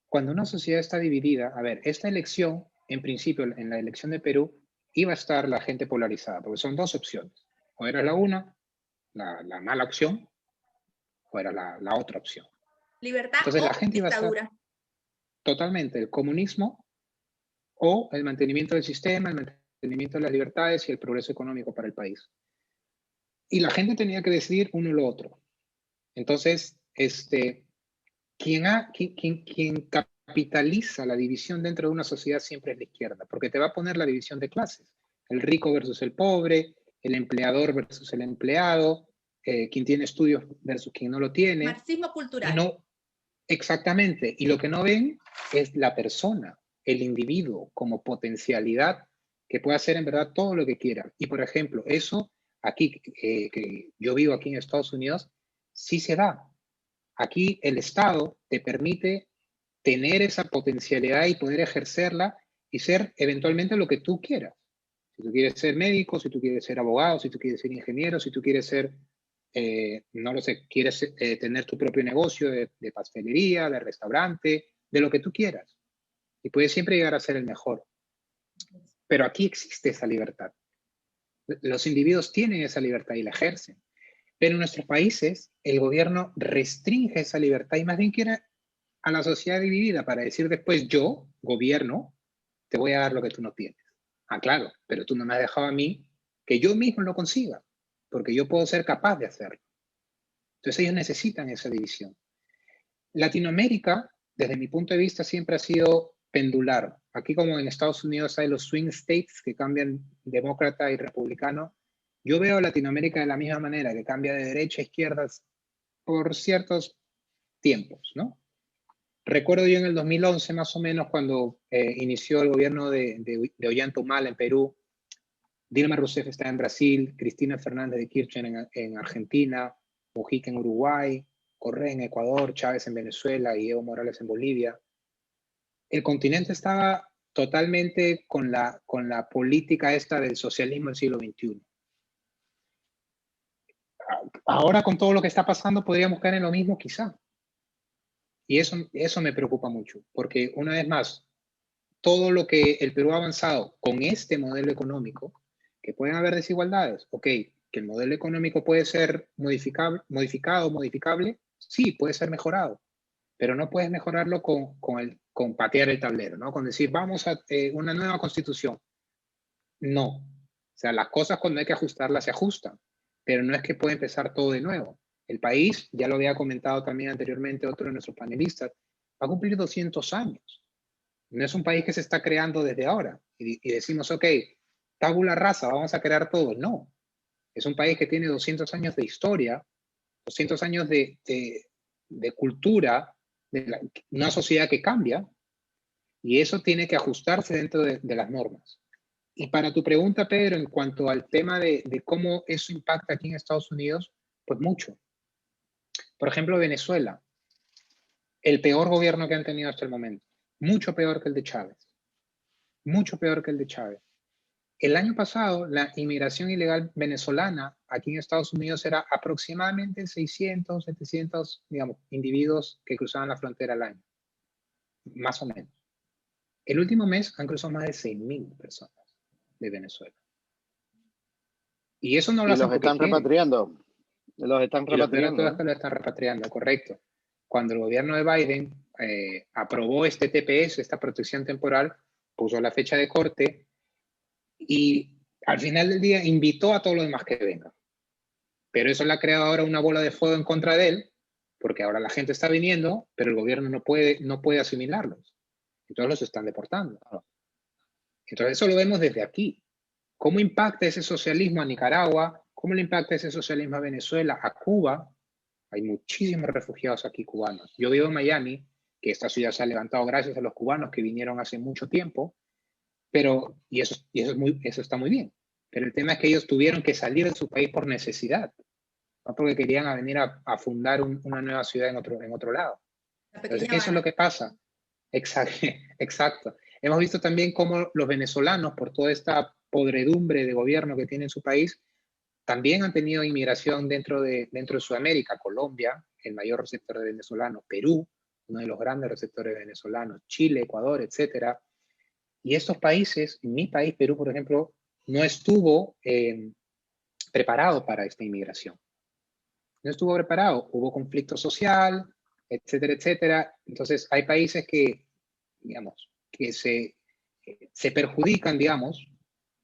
Cuando una sociedad está dividida, a ver, esta elección, en principio, en la elección de Perú, iba a estar la gente polarizada, porque son dos opciones. O era la una, la mala opción, o era la otra opción. Libertad. Entonces o la gente dictadura. iba a estar totalmente el comunismo o el mantenimiento del sistema, el mantenimiento de las libertades y el progreso económico para el país. Y la gente tenía que decidir uno o lo otro. Entonces, quien capitaliza la división dentro de una sociedad siempre es la izquierda, porque te va a poner la división de clases. El rico versus el pobre, el empleador versus el empleado, quien tiene estudios versus quien no lo tiene. Marxismo cultural. Y no, exactamente. Y lo que no ven es la persona, el individuo, como potencialidad que puede hacer en verdad todo lo que quiera. Y por ejemplo, eso aquí, que yo vivo aquí en Estados Unidos, sí se da. Aquí el Estado te permite tener esa potencialidad y poder ejercerla y ser eventualmente lo que tú quieras. Si tú quieres ser médico, si tú quieres ser abogado, si tú quieres ser ingeniero, si tú quieres ser, no lo sé, quieres tener tu propio negocio de pastelería, de restaurante, de lo que tú quieras. Y puedes siempre llegar a ser el mejor. Pero aquí existe esa libertad. Los individuos tienen esa libertad y la ejercen. Pero en nuestros países, el gobierno restringe esa libertad y más bien quiere a la sociedad dividida para decir después, yo, gobierno, te voy a dar lo que tú no tienes. Ah, claro, pero tú no me has dejado a mí que yo mismo lo consiga, porque yo puedo ser capaz de hacerlo. Entonces ellos necesitan esa división. Latinoamérica, desde mi punto de vista, siempre ha sido pendular. Aquí como en Estados Unidos hay los swing states que cambian demócrata y republicano, yo veo a Latinoamérica de la misma manera, que cambia de derecha a izquierda por ciertos tiempos, ¿no? Recuerdo yo en el 2011, más o menos, cuando inició el gobierno de Ollanta Humala en Perú, Dilma Rousseff está en Brasil, Cristina Fernández de Kirchner en Argentina, Mujica en Uruguay, Correa en Ecuador, Chávez en Venezuela y Evo Morales en Bolivia. El continente estaba totalmente con la política esta del socialismo del siglo XXI. Ahora con todo lo que está pasando podríamos caer en lo mismo quizá. Y eso me preocupa mucho, porque una vez más, todo lo que el Perú ha avanzado con este modelo económico, que pueden haber desigualdades, ok, que el modelo económico puede ser modificable, sí, puede ser mejorado, pero no puedes mejorarlo con patear el tablero, ¿no? Con decir, vamos a una nueva constitución. No. O sea, las cosas cuando hay que ajustarlas se ajustan, pero no es que pueda empezar todo de nuevo. El país, ya lo había comentado también anteriormente otro de nuestros panelistas, va a cumplir 200 años. No es un país que se está creando desde ahora y decimos, ok, tabula rasa, vamos a crear todo. No, es un país que tiene 200 años de historia, 200 años de cultura, una sociedad que cambia y eso tiene que ajustarse dentro de las normas. Y para tu pregunta, Pedro, en cuanto al tema de cómo eso impacta aquí en Estados Unidos, pues mucho. Por ejemplo, Venezuela, el peor gobierno que han tenido hasta el momento, mucho peor que el de Chávez, mucho peor que el de Chávez. El año pasado, la inmigración ilegal venezolana aquí en Estados Unidos era aproximadamente 600, 700, digamos, individuos que cruzaban la frontera al año, más o menos. El último mes han cruzado más de 6.000 personas de Venezuela. Y eso no lo hacen porque quieren. Repatriando. Los están repatriando. Los están repatriando, correcto. Cuando el gobierno de Biden aprobó este TPS, esta protección temporal, puso la fecha de corte y al final del día invitó a todos los demás que vengan. Pero eso le ha creado ahora una bola de fuego en contra de él, porque ahora la gente está viniendo, pero el gobierno no puede asimilarlos. Entonces los están deportando. Entonces eso lo vemos desde aquí. ¿Cómo impacta ese socialismo a Nicaragua, ¿Cómo le impacta ese socialismo a Venezuela? A Cuba, hay muchísimos refugiados aquí cubanos. Yo vivo en Miami, que esta ciudad se ha levantado gracias a los cubanos que vinieron hace mucho tiempo, y eso está muy bien. Pero el tema es que ellos tuvieron que salir de su país por necesidad, no porque querían venir a fundar una nueva ciudad en otro lado. Entonces, eso es lo que pasa. Exacto. Hemos visto también cómo los venezolanos, por toda esta podredumbre de gobierno que tiene en su país, también han tenido inmigración dentro de Sudamérica. Colombia, el mayor receptor de venezolanos. Perú, uno de los grandes receptores venezolanos. Chile, Ecuador, etcétera. Y estos países, mi país, Perú, por ejemplo, no estuvo preparado para esta inmigración. No estuvo preparado. Hubo conflicto social, etcétera, etcétera. Entonces, hay países que, digamos, que se perjudican, digamos,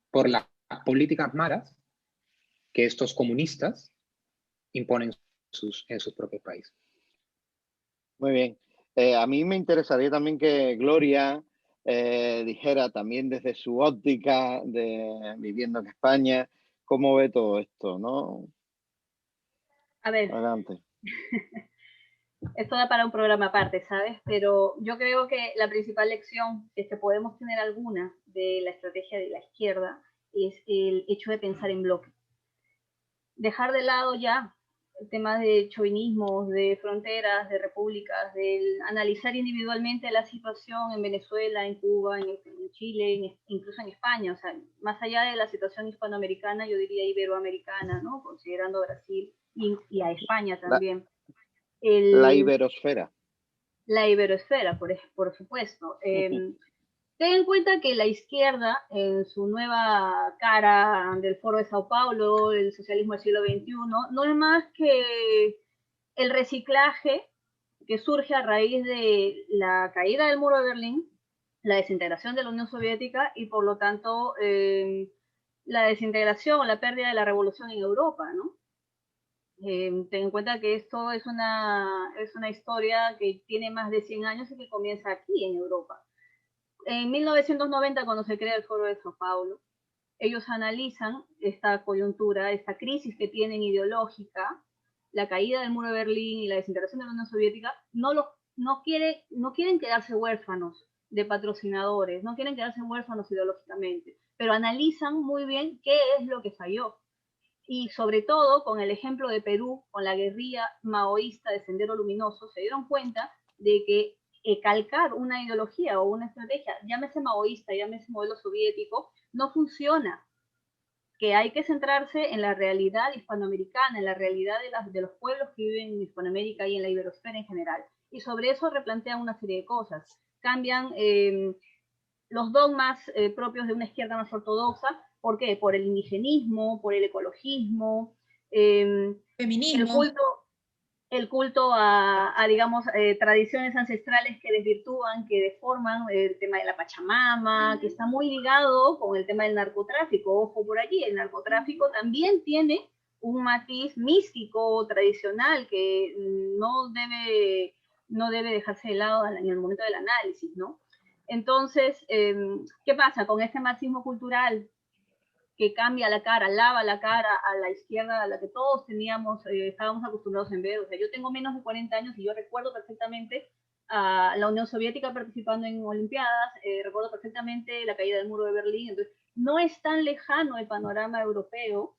por las políticas malas que estos comunistas imponen en sus propios países. Muy bien. A mí me interesaría también que Gloria dijera también desde su óptica de viviendo en España, cómo ve todo esto, ¿no? A ver. Adelante. Esto da para un programa aparte, ¿sabes? Pero yo creo que la principal lección, si es que podemos tener alguna de la estrategia de la izquierda, es el hecho de pensar en bloque. Dejar de lado ya el tema de chauvinismos, de fronteras, de repúblicas, de analizar individualmente la situación en Venezuela, en Cuba, en Chile, incluso en España. O sea, más allá de la situación hispanoamericana, yo diría iberoamericana, ¿no? Considerando a Brasil y a España también. La iberosfera. La iberosfera, por supuesto. Ten en cuenta que la izquierda, en su nueva cara del Foro de Sao Paulo, el socialismo del siglo XXI, no es más que el reciclaje que surge a raíz de la caída del muro de Berlín, la desintegración de la Unión Soviética y, por lo tanto, la desintegración o la pérdida de la revolución en Europa, ¿no? Ten en cuenta que esto es una historia que tiene más de 100 años y que comienza aquí en Europa. En 1990, cuando se crea el Foro de Sao Paulo, ellos analizan esta coyuntura, esta crisis que tienen ideológica, la caída del muro de Berlín y la desintegración de la Unión Soviética. No quieren quedarse huérfanos de patrocinadores, no quieren quedarse huérfanos ideológicamente, pero analizan muy bien qué es lo que falló. Y sobre todo, con el ejemplo de Perú, con la guerrilla maoísta de Sendero Luminoso, se dieron cuenta de que calcar una ideología o una estrategia, llámese maoísta, llámese modelo soviético, no funciona. Que hay que centrarse en la realidad hispanoamericana, en la realidad de los pueblos que viven en Hispanoamérica y en la iberosfera en general. Y sobre eso replantean una serie de cosas. Cambian los dogmas propios de una izquierda más ortodoxa. ¿Por qué? Por el indigenismo, por el ecologismo, feminismo. El culto a digamos, tradiciones ancestrales que desvirtúan, que deforman el tema de la Pachamama, que está muy ligado con el tema del narcotráfico. Ojo por allí, el narcotráfico también tiene un matiz místico, tradicional, que no debe dejarse de lado en el momento del análisis, ¿no? Entonces, ¿qué pasa con este marxismo cultural que cambia la cara, lava la cara a la izquierda a la que todos estábamos acostumbrados en ver? O sea, yo tengo menos de 40 años y yo recuerdo perfectamente a la Unión Soviética participando en Olimpiadas, recuerdo perfectamente la caída del muro de Berlín. Entonces, no es tan lejano el panorama europeo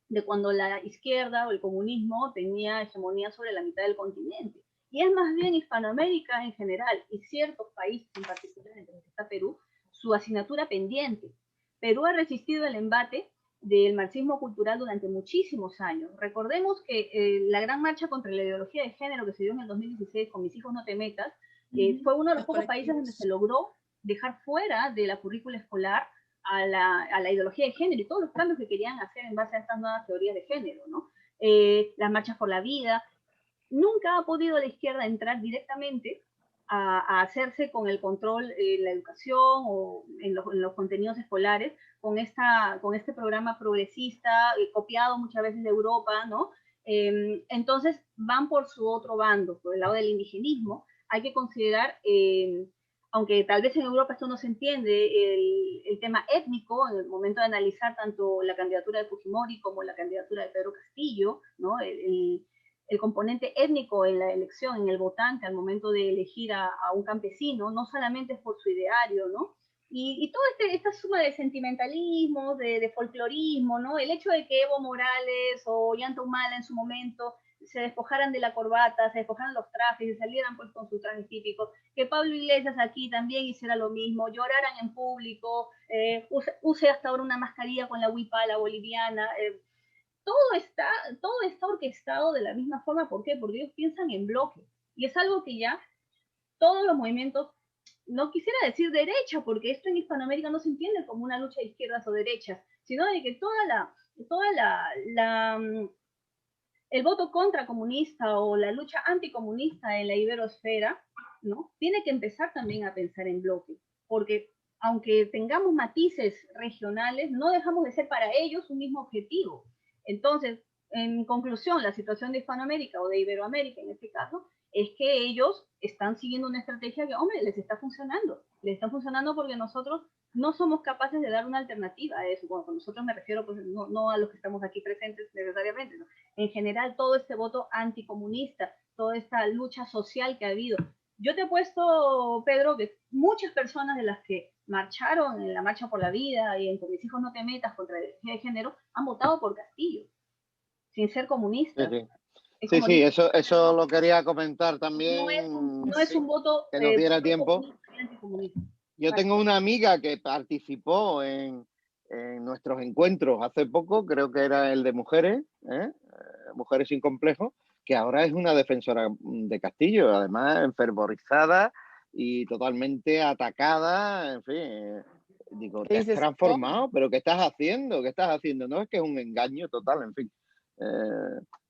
de cuando la izquierda o el comunismo tenía hegemonía sobre la mitad del continente. Y es más bien Hispanoamérica en general y ciertos países en particular, entre los que está Perú, su asignatura pendiente. Perú ha resistido el embate del marxismo cultural durante muchísimos años. Recordemos que la gran marcha contra la ideología de género que se dio en el 2016 con Mis hijos no te metas, fue uno de los pocos países donde se logró dejar fuera de la currícula escolar a la ideología de género y todos los cambios que querían hacer en base a estas nuevas teorías de género, ¿no? Las marchas por la vida. Nunca ha podido la izquierda entrar directamente a hacerse con el control en la educación o en los contenidos escolares con este programa progresista, copiado muchas veces de Europa, ¿no? Entonces van por su otro bando, por el lado del indigenismo. Hay que considerar aunque tal vez en Europa esto no se entiende, el tema étnico, en el momento de analizar tanto la candidatura de Fujimori como la candidatura de Pedro Castillo, ¿no? El componente étnico en la elección, en el votante, al momento de elegir a un campesino, no solamente es por su ideario, ¿no? Y toda esta suma de sentimentalismo, de folclorismo, ¿no? El hecho de que Evo Morales o Ollanta Humala en su momento se despojaran de la corbata, se despojaran los trajes y salieran pues con sus trajes típicos, que Pablo Iglesias aquí también hiciera lo mismo, lloraran en público, use hasta ahora una mascarilla con la huipala boliviana, todo está orquestado de la misma forma. ¿Por qué? Porque ellos piensan en bloque, y es algo que ya todos los movimientos, no quisiera decir derecha, porque esto en Hispanoamérica no se entiende como una lucha de izquierdas o derechas, sino de que el voto contracomunista o la lucha anticomunista en la iberosfera, ¿no? Tiene que empezar también a pensar en bloque, porque aunque tengamos matices regionales, no dejamos de ser para ellos un mismo objetivo. Entonces, en conclusión, la situación de Hispanoamérica o de Iberoamérica en este caso, es que ellos están siguiendo una estrategia que, hombre, les está funcionando porque nosotros no somos capaces de dar una alternativa a eso. Bueno, con nosotros me refiero, pues, no a los que estamos aquí presentes necesariamente, ¿no? En general, todo este voto anticomunista, toda esta lucha social que ha habido. Yo te he puesto, Pedro, que muchas personas de las que marcharon en la Marcha por la Vida y en Con mis hijos no te metas contra la ideología de género, han votado por Castillo, sin ser comunistas. Sí, eso lo quería comentar también. No es un voto que nos diera tiempo. Yo tengo una amiga que participó en nuestros encuentros hace poco, creo que era el de mujeres, Mujeres sin Complejos, que ahora es una defensora de Castillo, además enfervorizada y totalmente atacada, en fin. Digo, te has transformado, pero ¿qué estás haciendo? ¿Qué estás haciendo? No, es que es un engaño total, en fin.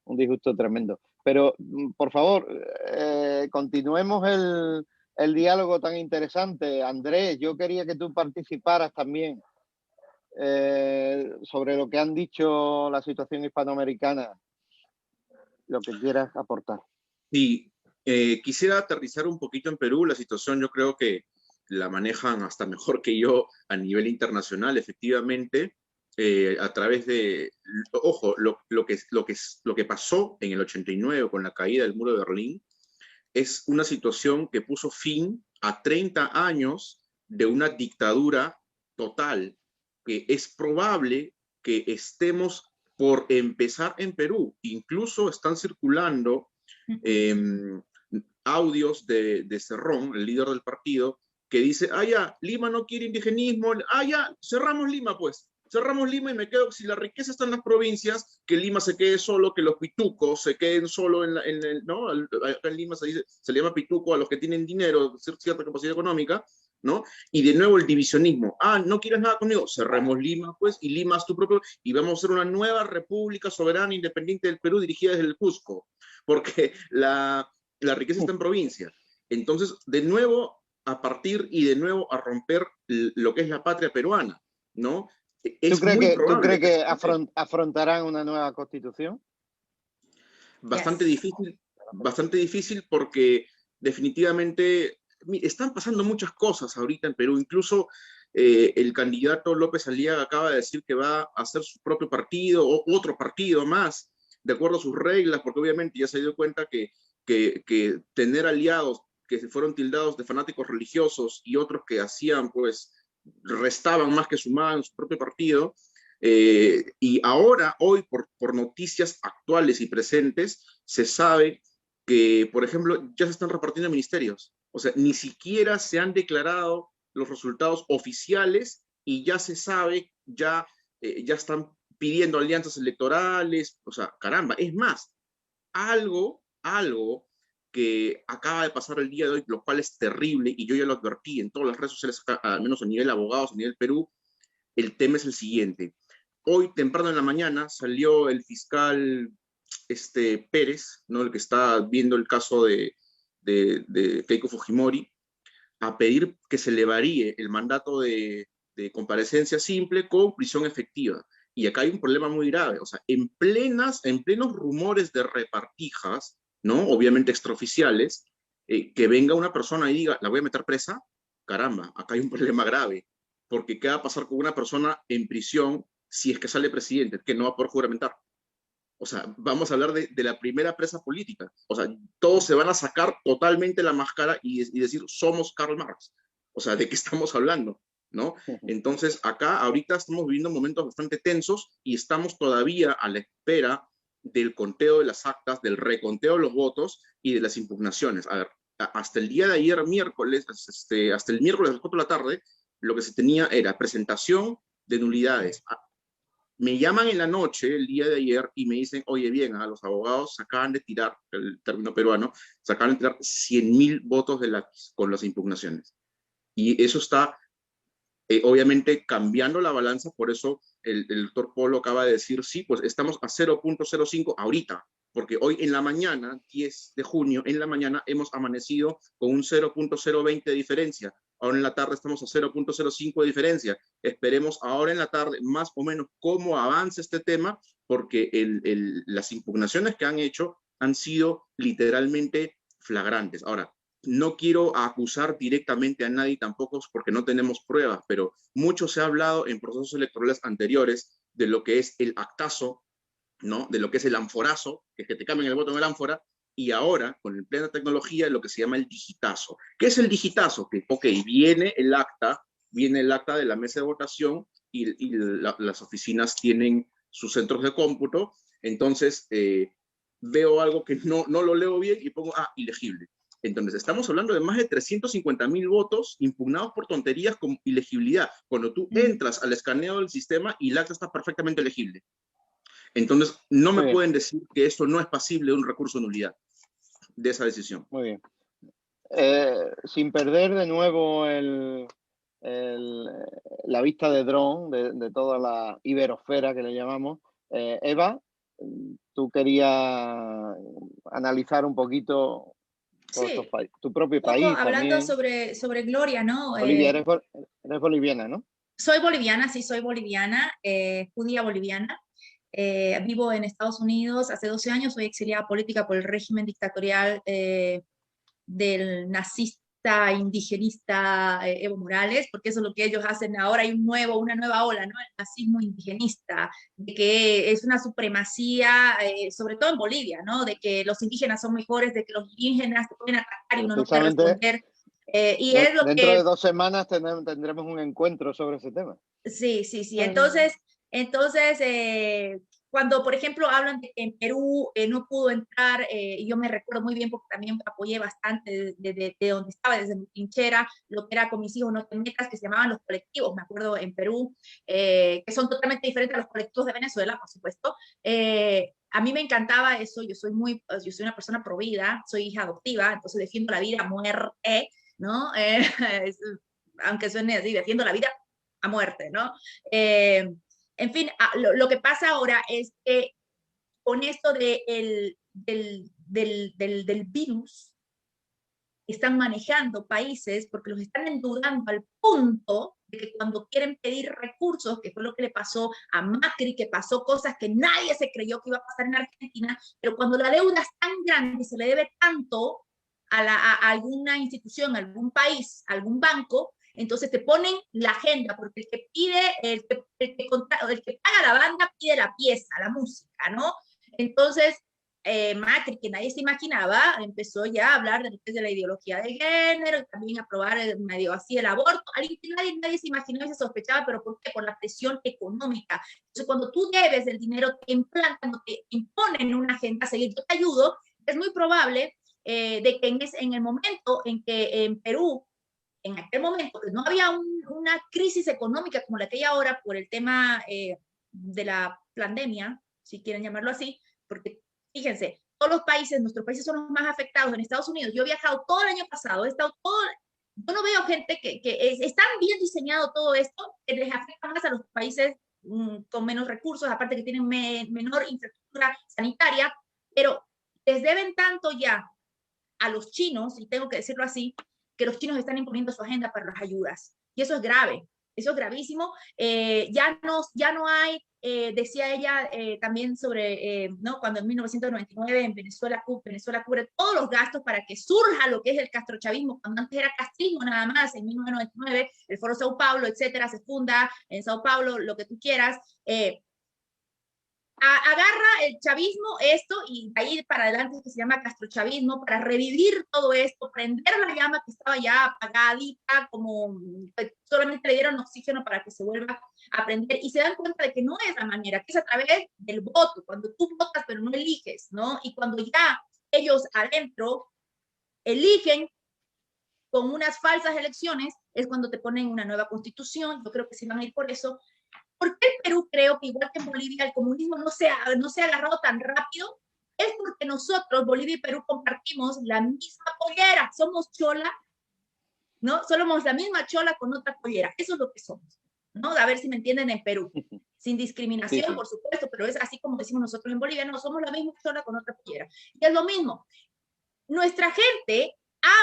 Un disgusto tremendo. Pero, por favor, continuemos el diálogo tan interesante. Andrés, yo quería que tú participaras también sobre lo que han dicho la situación hispanoamericana, lo que quieras aportar. Sí, quisiera aterrizar un poquito en Perú. La situación yo creo que la manejan hasta mejor que yo a nivel internacional, efectivamente. A través de, ojo, lo que pasó en el 89 con la caída del muro de Berlín es una situación que puso fin a 30 años de una dictadura total, que es probable que estemos por empezar en Perú. Incluso están circulando audios de Cerrón, el líder del partido, que dice, ya, Lima no quiere indigenismo, ya, cerramos Lima, pues. Cerramos Lima y me quedo, si la riqueza está en las provincias, que Lima se quede solo, que los pitucos se queden solo ¿no? Acá en Lima se le llama pituco a los que tienen dinero, cierta capacidad económica, ¿no? Y de nuevo el divisionismo. ¿No quieres nada conmigo? Cerremos Lima, pues, y Lima es tu propio, y vamos a hacer una nueva república soberana independiente del Perú dirigida desde el Cusco, porque la riqueza está en provincia. Entonces, de nuevo, a romper lo que es la patria peruana, ¿no? ¿Tú crees que afrontarán una nueva constitución? Bastante difícil porque definitivamente están pasando muchas cosas ahorita en Perú. Incluso el candidato López Aliaga acaba de decir que va a hacer su propio partido o otro partido más, de acuerdo a sus reglas, porque obviamente ya se dio cuenta que tener aliados que se fueron tildados de fanáticos religiosos y otros que hacían, pues, restaban más que sumaban en su propio partido, y ahora, hoy, por noticias actuales y presentes, se sabe que, por ejemplo, ya se están repartiendo ministerios. O sea, ni siquiera se han declarado los resultados oficiales y ya se sabe, ya están pidiendo alianzas electorales. O sea, caramba, es más, algo que acaba de pasar el día de hoy, lo cual es terrible, y yo ya lo advertí en todas las redes sociales, al menos a nivel abogados, a nivel Perú. El tema es el siguiente. Hoy, temprano en la mañana, salió el fiscal Pérez, ¿no? El que está viendo el caso de Keiko Fujimori, a pedir que se le varíe el mandato de comparecencia simple con prisión efectiva. Y acá hay un problema muy grave. O sea, en plenos rumores de repartijas, ¿no? Obviamente extraoficiales, que venga una persona y diga, la voy a meter presa, caramba, acá hay un problema grave, porque ¿qué va a pasar con una persona en prisión si es que sale presidente, que no va a poder juramentar? O sea, vamos a hablar de la primera presa política. O sea, todos se van a sacar totalmente la máscara y decir, somos Karl Marx. O sea, ¿de qué estamos hablando? ¿No? Entonces, acá ahorita estamos viviendo momentos bastante tensos y estamos todavía a la espera del conteo de las actas, del reconteo de los votos y de las impugnaciones. A ver, hasta el día de ayer, miércoles, hasta el miércoles a las 4 de la tarde, lo que se tenía era presentación de nulidades. Me llaman en la noche, el día de ayer, y me dicen, oye, bien, los abogados se acaban de tirar, el término peruano, se acaban de tirar 100.000 votos de lápiz con las impugnaciones. Y eso está, obviamente, cambiando la balanza, por eso el doctor Polo acaba de decir, sí, pues estamos a 0.05 ahorita, porque hoy en la mañana, 10 de junio, en la mañana hemos amanecido con un 0.020 de diferencia. Ahora en la tarde estamos a 0.05 de diferencia. Esperemos ahora en la tarde más o menos cómo avanza este tema, porque las impugnaciones que han hecho han sido literalmente flagrantes. Ahora, no quiero acusar directamente a nadie tampoco porque no tenemos pruebas, pero mucho se ha hablado en procesos electorales anteriores de lo que es el actazo, ¿no? De lo que es el anforazo, que es que te cambien el voto en el ánfora, y ahora, con plena tecnología, lo que se llama el digitazo. ¿Qué es el digitazo? Que, ok, viene el acta de la mesa de votación y las oficinas tienen sus centros de cómputo, entonces veo algo que no lo leo bien y pongo, ilegible. Entonces, estamos hablando de más de 350.000 votos impugnados por tonterías con ilegibilidad, cuando tú entras al escaneo del sistema y el acta está perfectamente legible. Entonces, no me pueden decir que esto no es pasible de un recurso de nulidad de esa decisión. Muy bien. Sin perder de nuevo la vista de dron de toda la iberosfera que le llamamos, Eva, tú querías analizar un poquito tu propio país. Hablando sobre Gloria, ¿no? Bolivia, eres boliviana, ¿no? Soy boliviana, sí, soy boliviana, judía boliviana. Vivo en Estados Unidos hace 12 años, soy exiliada política por el régimen dictatorial del nazista indigenista Evo Morales, porque eso es lo que ellos hacen ahora. Hay una nueva ola, ¿no? El nazismo indigenista, de que es una supremacía, sobre todo en Bolivia, ¿no? De que los indígenas son mejores, de que los indígenas te pueden atacar y uno no puede responder. Y es lo dentro de 2 semanas tendremos un encuentro sobre ese tema. Sí. Entonces, cuando, por ejemplo, hablan de que en Perú no pudo entrar, yo me recuerdo muy bien porque también apoyé bastante de donde estaba, desde mi trinchera, lo que era con mis hijos no te metas, que se llamaban los colectivos, me acuerdo, en Perú, que son totalmente diferentes a los colectivos de Venezuela, por supuesto. A mí me encantaba eso, yo soy una persona pro vida, soy hija adoptiva, entonces defiendo la vida a muerte, ¿no? Aunque suene así, defiendo la vida a muerte, ¿no? En fin, lo que pasa ahora es que con esto del virus, están manejando países porque los están endeudando al punto de que cuando quieren pedir recursos, que fue lo que le pasó a Macri, que pasó cosas que nadie se creyó que iba a pasar en Argentina, pero cuando la deuda es tan grande, se le debe tanto a alguna institución, a algún país, a algún banco, entonces te ponen la agenda, porque el que pide, el que paga la banda pide la pieza, la música, ¿no? Entonces, Macri, que nadie se imaginaba, empezó ya a hablar de la ideología de género, y también a aprobar medio así el aborto, alguien que nadie se imaginó y se sospechaba, pero ¿por qué? Por la presión económica. Entonces, cuando tú debes el dinero, te implantan, te imponen una agenda a seguir. Yo te ayudo, es muy probable de que en el momento en que en Perú, en aquel momento, no había una crisis económica como la que hay ahora por el tema de la pandemia, si quieren llamarlo así, porque fíjense, todos los países, nuestros países son los más afectados. En Estados Unidos, yo he viajado todo el año pasado, yo no veo gente que es tan bien diseñado todo esto, que les afecta más a los países con menos recursos, aparte que tienen menor infraestructura sanitaria, pero les deben tanto ya a los chinos, y tengo que decirlo así, que los chinos están imponiendo su agenda para las ayudas. Y eso es grave, eso es gravísimo. Ya no hay decía ella también sobre, ¿no? Cuando en 1999 en Venezuela cubre todos los gastos para que surja lo que es el castrochavismo, cuando antes era castrismo nada más, en 1999, el Foro Sao Paulo, etcétera, se funda en Sao Paulo, lo que tú quieras, agarra el chavismo esto y de ahí para adelante que se llama castrochavismo para revivir todo esto, prender la llama que estaba ya apagadita, como pues, solamente le dieron oxígeno para que se vuelva a prender y se dan cuenta de que no es la manera, que es a través del voto, cuando tú votas pero no eliges, ¿no? Y cuando ya ellos adentro eligen con unas falsas elecciones, es cuando te ponen una nueva constitución. Yo creo que sí van a ir por eso. ¿Por qué en Perú creo que igual que en Bolivia el comunismo no se ha agarrado tan rápido? Es porque nosotros, Bolivia y Perú, compartimos la misma pollera. Somos chola, ¿no? Somos la misma chola con otra pollera. Eso es lo que somos, ¿no? A ver si me entienden en Perú. Sin discriminación, sí, sí, por supuesto, pero es así como decimos nosotros en Bolivia. No, somos la misma chola con otra pollera. Y es lo mismo. Nuestra gente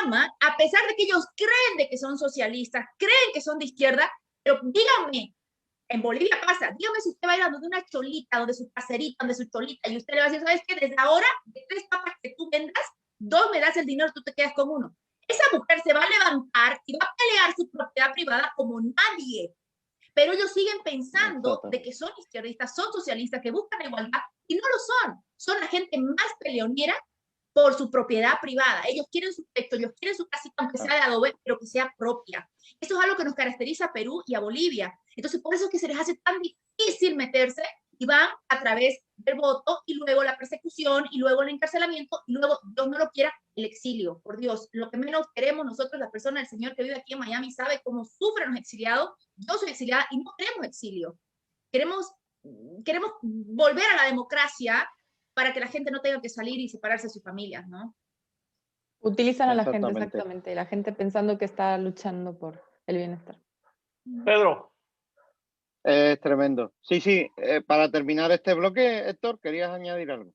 ama, a pesar de que ellos creen de que son socialistas, creen que son de izquierda, pero díganme, en Bolivia pasa, dígame si usted va a ir a donde una cholita, donde su caserita, donde su cholita, y usted le va a decir, ¿sabes qué? Desde ahora, de 3 papas que tú vendas, 2 me das el dinero, tú te quedas con 1. Esa mujer se va a levantar y va a pelear su propiedad privada como nadie. Pero ellos siguen pensando de que son izquierdistas, son socialistas, que buscan la igualdad, y no lo son. Son la gente más peleonera por su propiedad privada. Ellos quieren su techo, ellos quieren su casita, aunque sea de adobe, pero que sea propia. Esto es algo que nos caracteriza a Perú y a Bolivia. Entonces, por eso es que se les hace tan difícil meterse y van a través del voto y luego la persecución y luego el encarcelamiento y luego, Dios no lo quiera, el exilio. Por Dios, lo que menos queremos nosotros, la persona, el señor que vive aquí en Miami, sabe cómo sufren los exiliados. Yo soy exiliada y no queremos exilio. Queremos volver a la democracia para que la gente no tenga que salir y separarse de sus familias, ¿no? Utilizan a la gente, exactamente, la gente pensando que está luchando por el bienestar. Pedro. Es tremendo. Sí, sí, para terminar este bloque, Héctor, ¿querías añadir algo?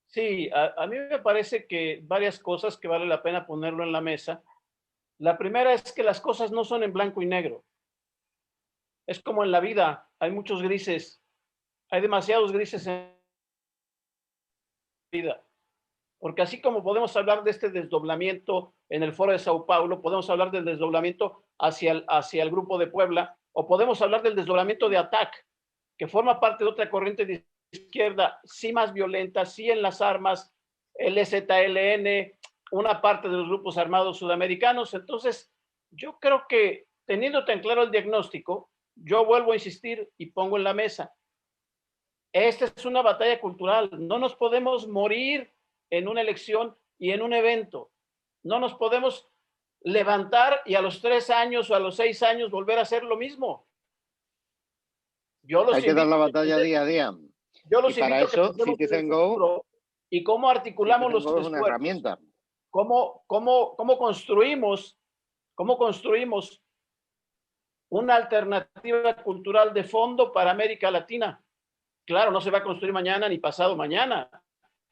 Sí, a mí me parece que varias cosas que vale la pena ponerlo en la mesa. La primera es que las cosas no son en blanco y negro. Es como en la vida, hay muchos grises, hay demasiados grises en vida. Porque así como podemos hablar de este desdoblamiento en el Foro de Sao Paulo, podemos hablar del desdoblamiento hacia el Grupo de Puebla, o podemos hablar del desdoblamiento de ATAC, que forma parte de otra corriente de izquierda, sí más violenta, sí en las armas, el EZLN, una parte de los grupos armados sudamericanos. Entonces, yo creo que teniendo tan claro el diagnóstico, yo vuelvo a insistir y pongo en la mesa, esta es una batalla cultural, no nos podemos morir en una elección y en un evento, no nos podemos levantar y a los 3 años o a los 6 años volver a hacer lo mismo. Hay que dar la batalla día a día. Yo los y para eso, Citizen Go y cómo articulamos los esfuerzos. Es una herramienta. ¿Cómo construimos una alternativa cultural de fondo para América Latina? Claro, no se va a construir mañana ni pasado mañana.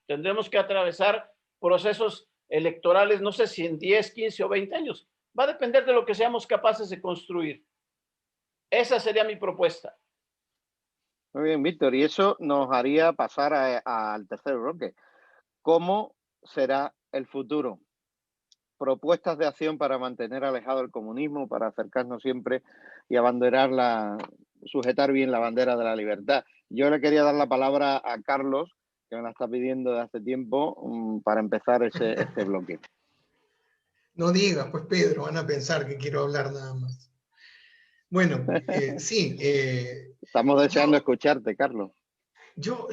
Tendremos que atravesar procesos electorales, no sé si en 10, 15 o 20 años. Va a depender de lo que seamos capaces de construir. Esa sería mi propuesta. Muy bien, Víctor. Y eso nos haría pasar al tercer bloque. ¿Cómo será el futuro? Propuestas de acción para mantener alejado el comunismo, para acercarnos siempre y sujetar bien la bandera de la libertad. Yo le quería dar la palabra a Carlos, que me la está pidiendo de hace tiempo, para empezar este bloque. No digas, pues Pedro, van a pensar que quiero hablar nada más. Bueno, sí. Estamos deseando escucharte, Carlos. Yo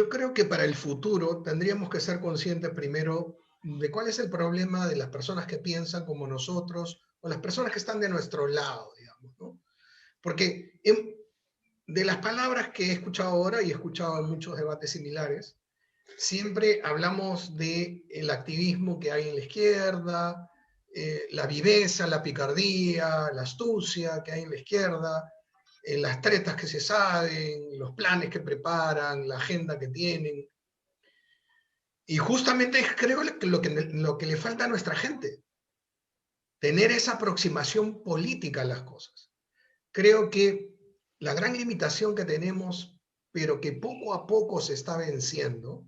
creo que para el futuro tendríamos que ser conscientes primero de cuál es el problema de las personas que piensan como nosotros o las personas que están de nuestro lado, digamos, ¿no? Porque de las palabras que he escuchado ahora y he escuchado en muchos debates similares, siempre hablamos del activismo que hay en la izquierda, la viveza, la picardía, la astucia que hay en la izquierda, las tretas que se saben, los planes que preparan, la agenda que tienen. Y justamente creo que lo que le falta a nuestra gente, tener esa aproximación política a las cosas. Creo que la gran limitación que tenemos, pero que poco a poco se está venciendo,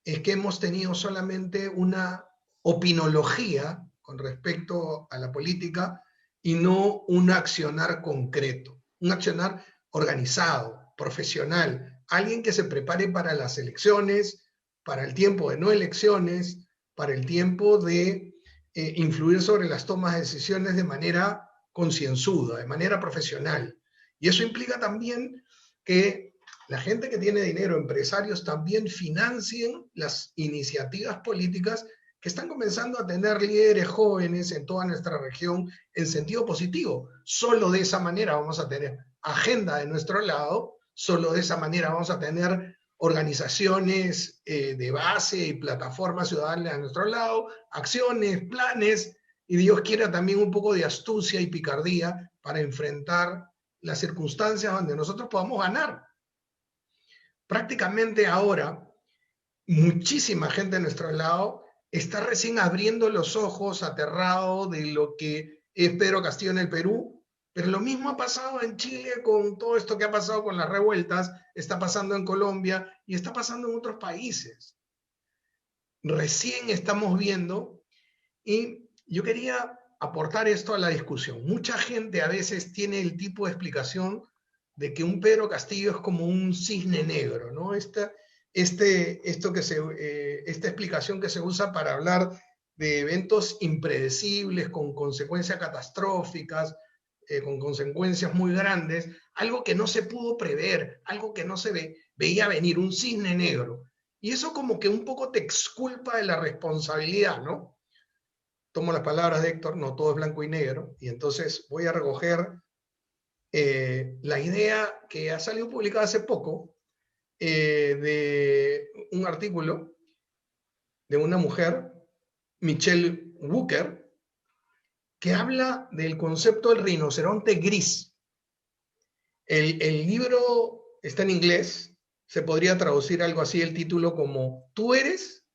es que hemos tenido solamente una opinología con respecto a la política y no un accionar concreto, un accionar organizado, profesional, alguien que se prepare para las elecciones, para el tiempo de no elecciones, para el tiempo de influir sobre las tomas de decisiones de manera concienzuda, de manera profesional. Y eso implica también que la gente que tiene dinero, empresarios, también financien las iniciativas políticas que están comenzando a tener líderes jóvenes en toda nuestra región en sentido positivo. Solo de esa manera vamos a tener agenda de nuestro lado, solo de esa manera vamos a tener organizaciones de base y plataformas ciudadanas a nuestro lado, acciones, planes, y Dios quiera también un poco de astucia y picardía para enfrentar las circunstancias donde nosotros podamos ganar. Prácticamente ahora, muchísima gente a nuestro lado está recién abriendo los ojos, aterrado de lo que es Pedro Castillo en el Perú, pero lo mismo ha pasado en Chile con todo esto que ha pasado con las revueltas, está pasando en Colombia y está pasando en otros países. Recién estamos viendo, y yo quería aportar esto a la discusión. Mucha gente a veces tiene el tipo de explicación de que un Pedro Castillo es como un cisne negro, ¿no? Esta explicación que se usa para hablar de eventos impredecibles, con consecuencias catastróficas, con consecuencias muy grandes, algo que no se pudo prever, algo que no se veía venir, un cisne negro. Y eso como que un poco te exculpa de la responsabilidad, ¿no? Tomo las palabras de Héctor, no todo es blanco y negro, y entonces voy a recoger la idea que ha salido publicada hace poco, de un artículo de una mujer, Michelle Walker, que habla del concepto del rinoceronte gris. El libro está en inglés, se podría traducir algo así el título como tú eres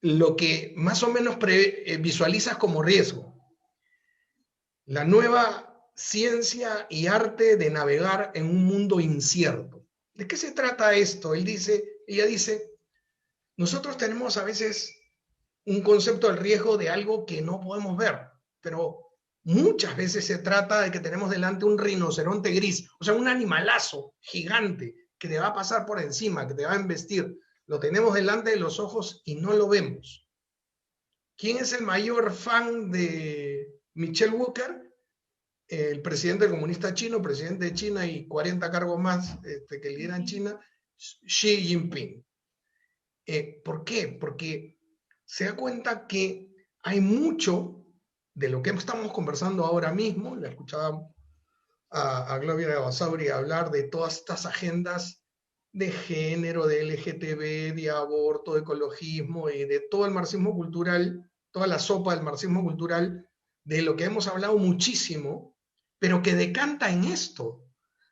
lo que más o menos visualizas como riesgo. La nueva ciencia y arte de navegar en un mundo incierto. ¿De qué se trata esto? Ella dice, nosotros tenemos a veces un concepto del riesgo de algo que no podemos ver, pero muchas veces se trata de que tenemos delante un rinoceronte gris, o sea, un animalazo gigante que te va a pasar por encima, que te va a embestir. Lo tenemos delante de los ojos y no lo vemos. ¿Quién es el mayor fan de Michelle Walker? El presidente comunista chino, presidente de China y 40 cargos más que lideran China, Xi Jinping. ¿Por qué? Porque se da cuenta que hay mucho de lo que estamos conversando ahora mismo. La escuchaba a Gloria Basauri hablar de todas estas agendas de género, de LGTB, de aborto, de ecologismo y de todo el marxismo cultural, toda la sopa del marxismo cultural, de lo que hemos hablado muchísimo, pero que decanta en esto,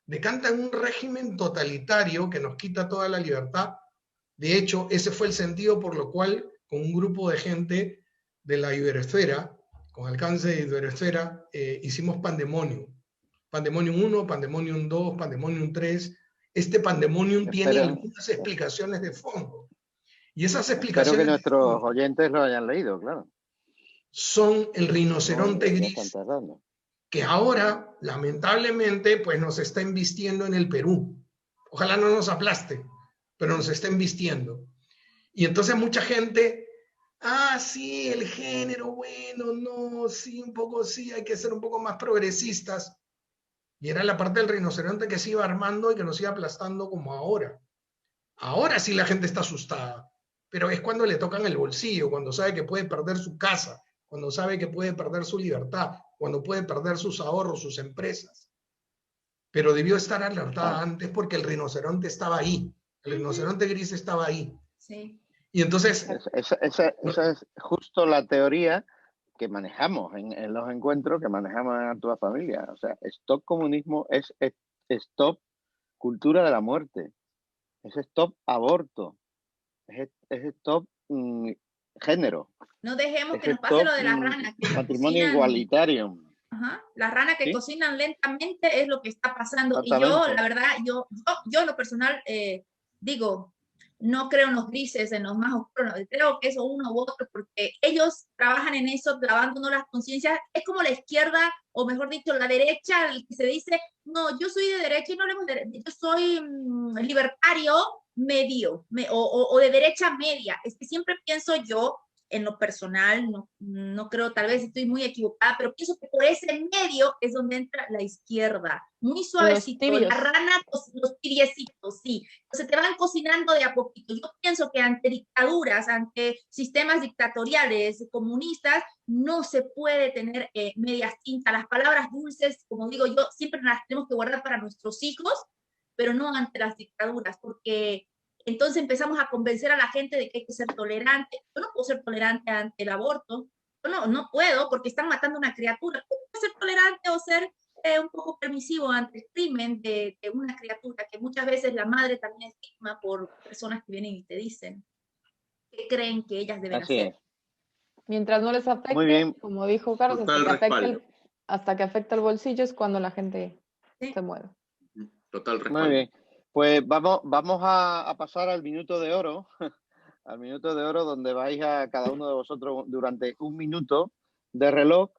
decanta en un régimen totalitario que nos quita toda la libertad. De hecho, ese fue el sentido por lo cual, con un grupo de gente de la iberesfera, con alcance de iberesfera, hicimos Pandemonium. Pandemonium 1, Pandemonium 2, Pandemonium 3. Este Pandemonium tiene algunas explicaciones de fondo. Y esas explicaciones... Espero que nuestros oyentes lo hayan leído, claro. Son el rinoceronte gris, que ahora, lamentablemente, pues nos está embistiendo en el Perú. Ojalá no nos aplaste, pero nos está embistiendo. Y entonces mucha gente, sí, el género, bueno, no, sí, un poco sí, hay que ser un poco más progresistas. Y era la parte del rinoceronte que se iba armando y que nos iba aplastando como ahora. Ahora sí la gente está asustada, pero es cuando le tocan el bolsillo, cuando sabe que puede perder su casa, cuando sabe que puede perder su libertad, cuando puede perder sus ahorros, sus empresas. Pero debió estar alertada antes porque el rinoceronte estaba ahí, el rinoceronte gris estaba ahí. Sí. Y entonces... Esa es justo la teoría que manejamos en los encuentros, que manejamos en Actúa Familia. O sea, stop comunismo es stop cultura de la muerte, es stop aborto, es stop género. No dejemos que nos pase lo de la rana. Matrimonio igualitario. Ajá. Las ranas que cocinan lentamente es lo que está pasando. Y yo, la verdad, yo en lo personal, digo, no creo en los grises, en los más oscuros, creo que eso uno u otro, porque ellos trabajan en eso, lavándonos las conciencias. Es como la izquierda, o mejor dicho, la derecha, el que se dice, no, yo soy de derecha y no hablemos de derecha, yo soy libertario medio, o de derecha media. Es que siempre pienso yo, en lo personal, no creo, tal vez estoy muy equivocada, pero pienso que por ese medio es donde entra la izquierda, muy suavecito, la rana, los tibiecitos, sí, se te van cocinando de a poquito. Yo pienso que ante dictaduras, ante sistemas dictatoriales, comunistas, no se puede tener medias tintas. Las palabras dulces, como digo yo, siempre las tenemos que guardar para nuestros hijos, pero no ante las dictaduras, porque entonces empezamos a convencer a la gente de que hay que ser tolerante. Yo no puedo ser tolerante ante el aborto. Yo no puedo porque están matando a una criatura. ¿Cómo puedo ser tolerante o ser un poco permisivo ante el crimen de una criatura? Que muchas veces la madre también es víctima por personas que vienen y te dicen qué creen que ellas deben hacer. Mientras no les afecte, como dijo Carlos, hasta que afecta el bolsillo es cuando la gente se mueve. Total respaldo. Muy bien. Pues vamos a pasar al minuto de oro, al minuto de oro, donde vais a cada uno de vosotros durante un minuto de reloj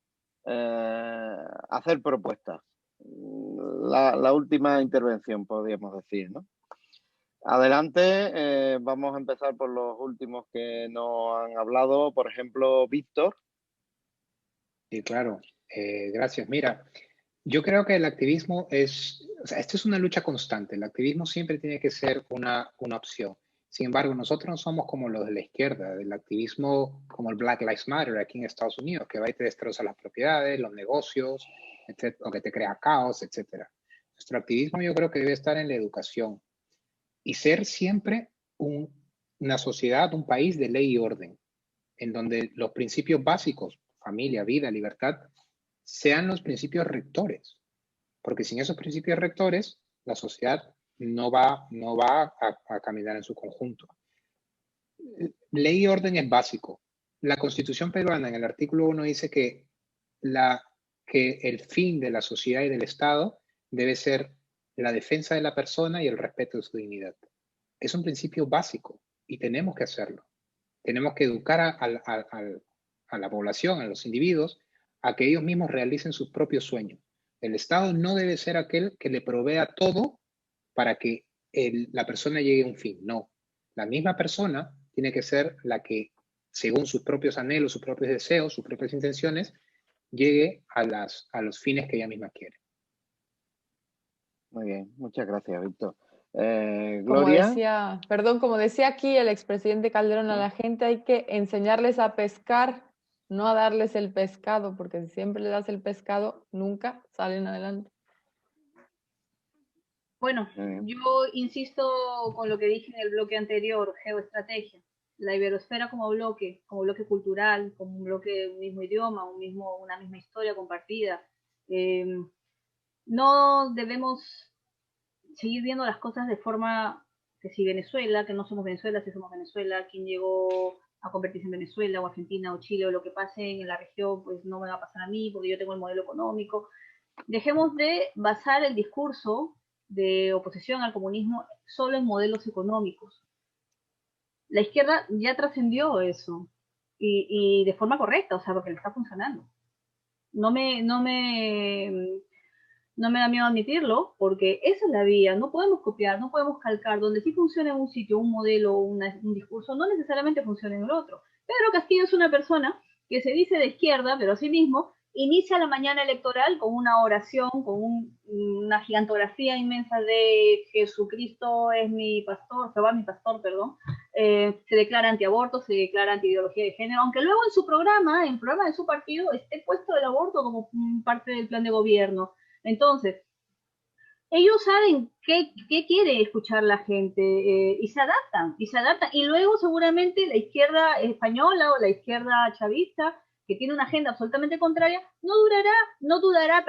hacer propuestas. La última intervención, podríamos decir, ¿no? Adelante, vamos a empezar por los últimos que no han hablado. Por ejemplo, Víctor. Sí, claro. Gracias. Mira, yo creo que el activismo esto es una lucha constante. El activismo siempre tiene que ser una opción. Sin embargo, nosotros no somos como los de la izquierda, del activismo como el Black Lives Matter aquí en Estados Unidos, que va y te destroza las propiedades, los negocios, etc., o que te crea caos, etc. Nuestro activismo yo creo que debe estar en la educación y ser siempre una sociedad, un país de ley y orden, en donde los principios básicos, familia, vida, libertad, sean los principios rectores, porque sin esos principios rectores, la sociedad no va a caminar en su conjunto. Ley y orden es básico. La Constitución peruana, en el artículo 1, dice que el fin de la sociedad y del Estado debe ser la defensa de la persona y el respeto de su dignidad. Es un principio básico y tenemos que hacerlo. Tenemos que educar a la población, a los individuos, a que ellos mismos realicen sus propios sueños. El Estado no debe ser aquel que le provea todo para que la persona llegue a un fin. No, la misma persona tiene que ser la que, según sus propios anhelos, sus propios deseos, sus propias intenciones, llegue a los fines que ella misma quiere. Muy bien, muchas gracias, Víctor. Gloria. Como decía aquí el expresidente Calderón, a la gente hay que enseñarles a pescar, no a darles el pescado, porque si siempre le das el pescado, nunca salen adelante. Bueno, yo insisto con lo que dije en el bloque anterior, geoestrategia. La iberosfera como bloque cultural, como un bloque, un mismo idioma, una misma historia compartida. No debemos seguir viendo las cosas de forma que si Venezuela, que no somos Venezuela, si somos Venezuela, quien llegó a convertirse en Venezuela o Argentina o Chile o lo que pase en la región, pues no me va a pasar a mí porque yo tengo el modelo económico. Dejemos de basar el discurso de oposición al comunismo solo en modelos económicos. La izquierda ya trascendió eso y de forma correcta, o sea, porque le está funcionando. No me da miedo admitirlo, porque esa es la vía. No podemos copiar, no podemos calcar. Donde sí funciona en un sitio, un modelo, un discurso, no necesariamente funciona en el otro. Pedro Castillo es una persona que se dice de izquierda, pero asimismo inicia la mañana electoral con una oración, con una gigantografía inmensa de Jesucristo es mi pastor, Jehová mi pastor, perdón. Se declara antiaborto, se declara antiideología de género, aunque luego en su programa, en el programa de su partido, esté puesto el aborto como parte del plan de gobierno. Entonces, ellos saben qué quiere escuchar la gente y se adaptan, y luego seguramente la izquierda española o la izquierda chavista, que tiene una agenda absolutamente contraria, no dudará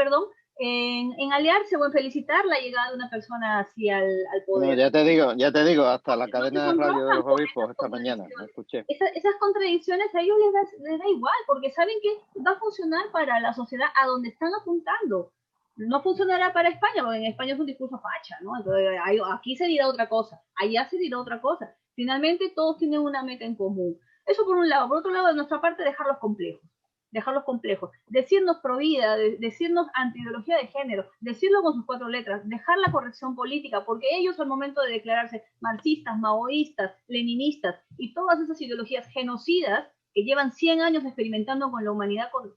en aliarse o en felicitar la llegada de una persona así al poder. No, ya te digo, hasta la cadena de radio de los obispos esta mañana, me escuché. Esas contradicciones a ellos les da igual, porque saben que va a funcionar para la sociedad a donde están apuntando. No funcionará para España, porque en España es un discurso facha, ¿no? Entonces, aquí se dirá otra cosa, allá se dirá otra cosa. Finalmente, todos tienen una meta en común. Eso por un lado. Por otro lado, de nuestra parte, dejarlos complejos. Decirnos pro vida, decirnos anti-ideología de género, decirlo con sus 4 letras, dejar la corrección política, porque ellos al momento de declararse marxistas, maoístas, leninistas y todas esas ideologías genocidas que llevan 100 años experimentando con la humanidad con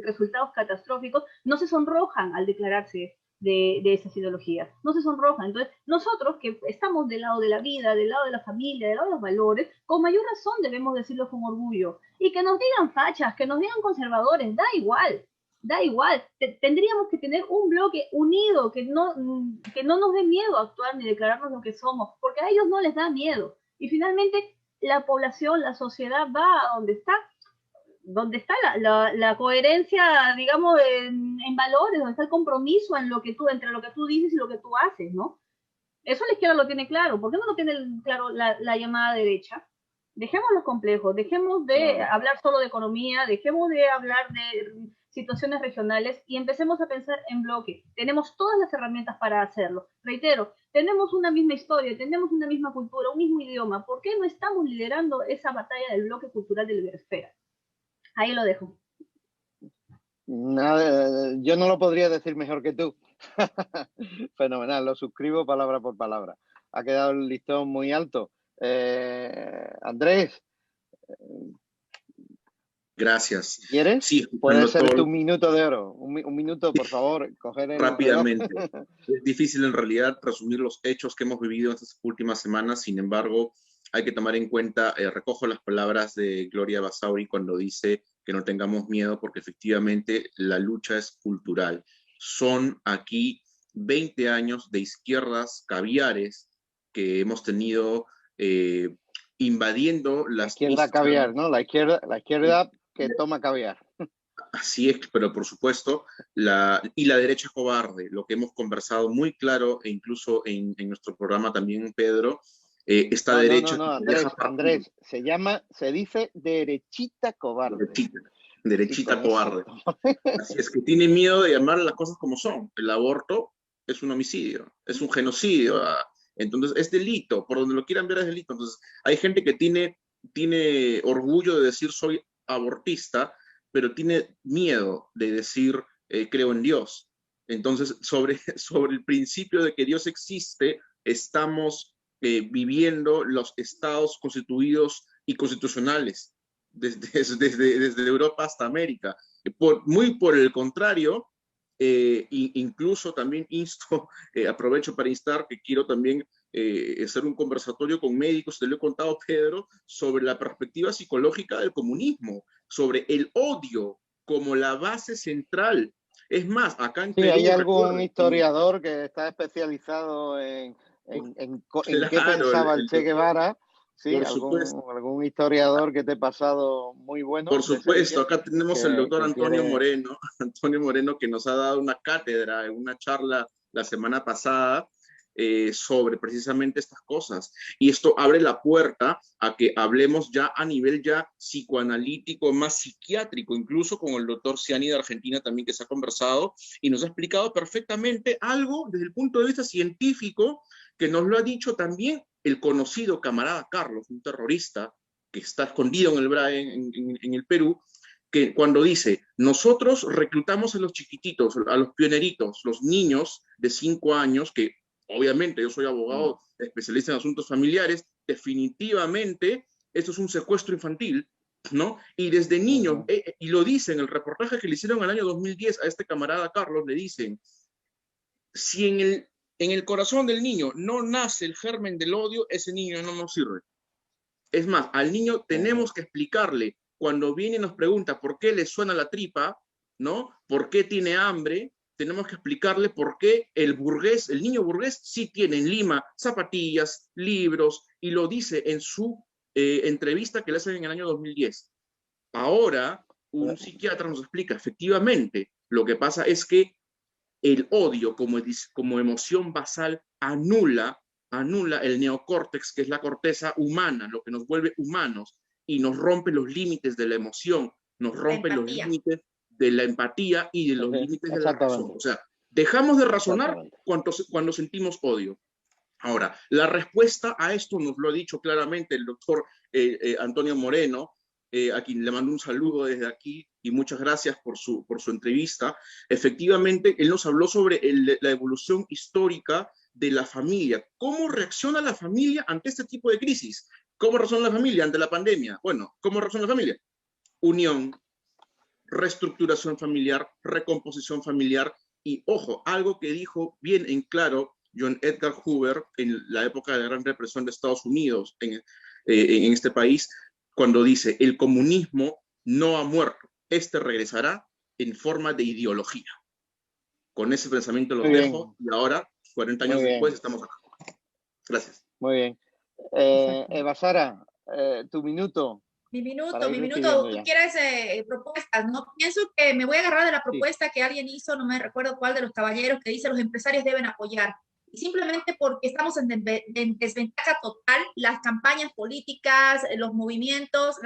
resultados catastróficos, no se sonrojan al declararse de esas ideologías, no se sonrojan. Entonces, nosotros que estamos del lado de la vida, del lado de la familia, del lado de los valores, con mayor razón debemos decirlo con orgullo. Y que nos digan fachas, que nos digan conservadores, da igual. Tendríamos que tener un bloque unido, que no nos dé miedo actuar ni declararnos lo que somos, porque a ellos no les da miedo. Y finalmente, la población, la sociedad va a donde está la coherencia, digamos, en valores, donde está el compromiso entre lo que tú dices y lo que tú haces, ¿no? Eso la izquierda lo tiene claro. ¿Por qué no lo tiene claro la llamada derecha? Dejemos los complejos, dejemos de hablar solo de economía, dejemos de hablar de situaciones regionales y empecemos a pensar en bloque. Tenemos todas las herramientas para hacerlo. Reitero, tenemos una misma historia, tenemos una misma cultura, un mismo idioma. ¿Por qué no estamos liderando esa batalla del bloque cultural de la iberesfera? Ahí lo dejo. Nada, yo no lo podría decir mejor que tú. Fenomenal, lo suscribo palabra por palabra. Ha quedado el listón muy alto. Andrés. Gracias. ¿Quieres? Sí, puede ser tu minuto de oro. Un minuto, por favor, coger el rápidamente. Es difícil en realidad resumir los hechos que hemos vivido en estas últimas semanas. Sin embargo, hay que tomar en cuenta, recojo las palabras de Gloria Basauri cuando dice que no tengamos miedo porque efectivamente la lucha es cultural. Son aquí 20 años de izquierdas caviares que hemos tenido invadiendo las... La izquierda caviar, ¿no? La izquierda que toma caviar. Así es, pero por supuesto, la derecha cobarde, lo que hemos conversado muy claro, e incluso en nuestro programa también, Pedro, esta derecha... No, Andrés, se dice derechita cobarde. Derechita cobarde. Así es, que tiene miedo de llamar las cosas como son. El aborto es un homicidio, es un genocidio. Entonces, es delito, por donde lo quieran ver es delito. Entonces, hay gente que tiene orgullo de decir soy abortista, pero tiene miedo de decir creo en Dios. Entonces, sobre el principio de que Dios existe, estamos viviendo los estados constituidos y constitucionales desde Europa hasta América. Muy por el contrario, incluso también aprovecho para instar que quiero también hacer un conversatorio con médicos, te lo he contado, Pedro, sobre la perspectiva psicológica del comunismo, sobre el odio como la base central. Es más, acá en Perú, hay algún historiador que está especializado en qué pensaba el Che Guevara. Sí, algún historiador que te he pasado muy bueno. Por supuesto, acá tenemos el doctor Antonio Moreno, que nos ha dado una cátedra en una charla la semana pasada sobre precisamente estas cosas. Y esto abre la puerta a que hablemos ya a nivel ya psicoanalítico, más psiquiátrico, incluso con el doctor Ciani de Argentina también, que se ha conversado y nos ha explicado perfectamente algo desde el punto de vista científico, que nos lo ha dicho también el conocido camarada Carlos, un terrorista que está escondido en el BRAE en el Perú, que cuando dice, nosotros reclutamos a los chiquititos, a los pioneritos, los niños de 5 años, que obviamente yo soy abogado especialista en asuntos familiares, definitivamente esto es un secuestro infantil, ¿no? Y desde niños, y lo dice en el reportaje que le hicieron en el año 2010 a este camarada Carlos, le dicen, si en el corazón del niño no nace el germen del odio, ese niño no nos sirve. Es más, al niño tenemos que explicarle, cuando viene y nos pregunta por qué le suena la tripa, ¿no? ¿Por qué tiene hambre? Tenemos que explicarle por qué el niño burgués sí tiene en Lima zapatillas, libros, y lo dice en su entrevista que le hacen en el año 2010. Ahora, un psiquiatra nos explica, efectivamente, lo que pasa es que el odio como emoción basal anula el neocórtex, que es la corteza humana, lo que nos vuelve humanos, y nos rompe los límites de la emoción, nos rompe los límites de la empatía y de los límites de la razón. O sea, dejamos de razonar cuando sentimos odio. Ahora, la respuesta a esto nos lo ha dicho claramente el doctor Antonio Moreno, a quien le mando un saludo desde aquí y muchas gracias por su entrevista. Efectivamente, él nos habló sobre la evolución histórica de la familia. ¿Cómo reacciona la familia ante este tipo de crisis? ¿Cómo reacciona la familia ante la pandemia? Bueno, ¿cómo reacciona la familia? Unión, reestructuración familiar, recomposición familiar y, ojo, algo que dijo bien en claro John Edgar Hoover en la época de la Gran Represión de Estados Unidos en este país, cuando dice, el comunismo no ha muerto, este regresará en forma de ideología. Con ese pensamiento los dejo y ahora, 40 años después, estamos acá. Gracias. Muy bien. Eva Sara, tu minuto. Mi minuto. Tú quieres propuestas, ¿no? Pienso que me voy a agarrar de la propuesta que alguien hizo, no me recuerdo cuál de los caballeros, que dice los empresarios deben apoyar. Y simplemente porque estamos en desventaja total, las campañas políticas, los movimientos,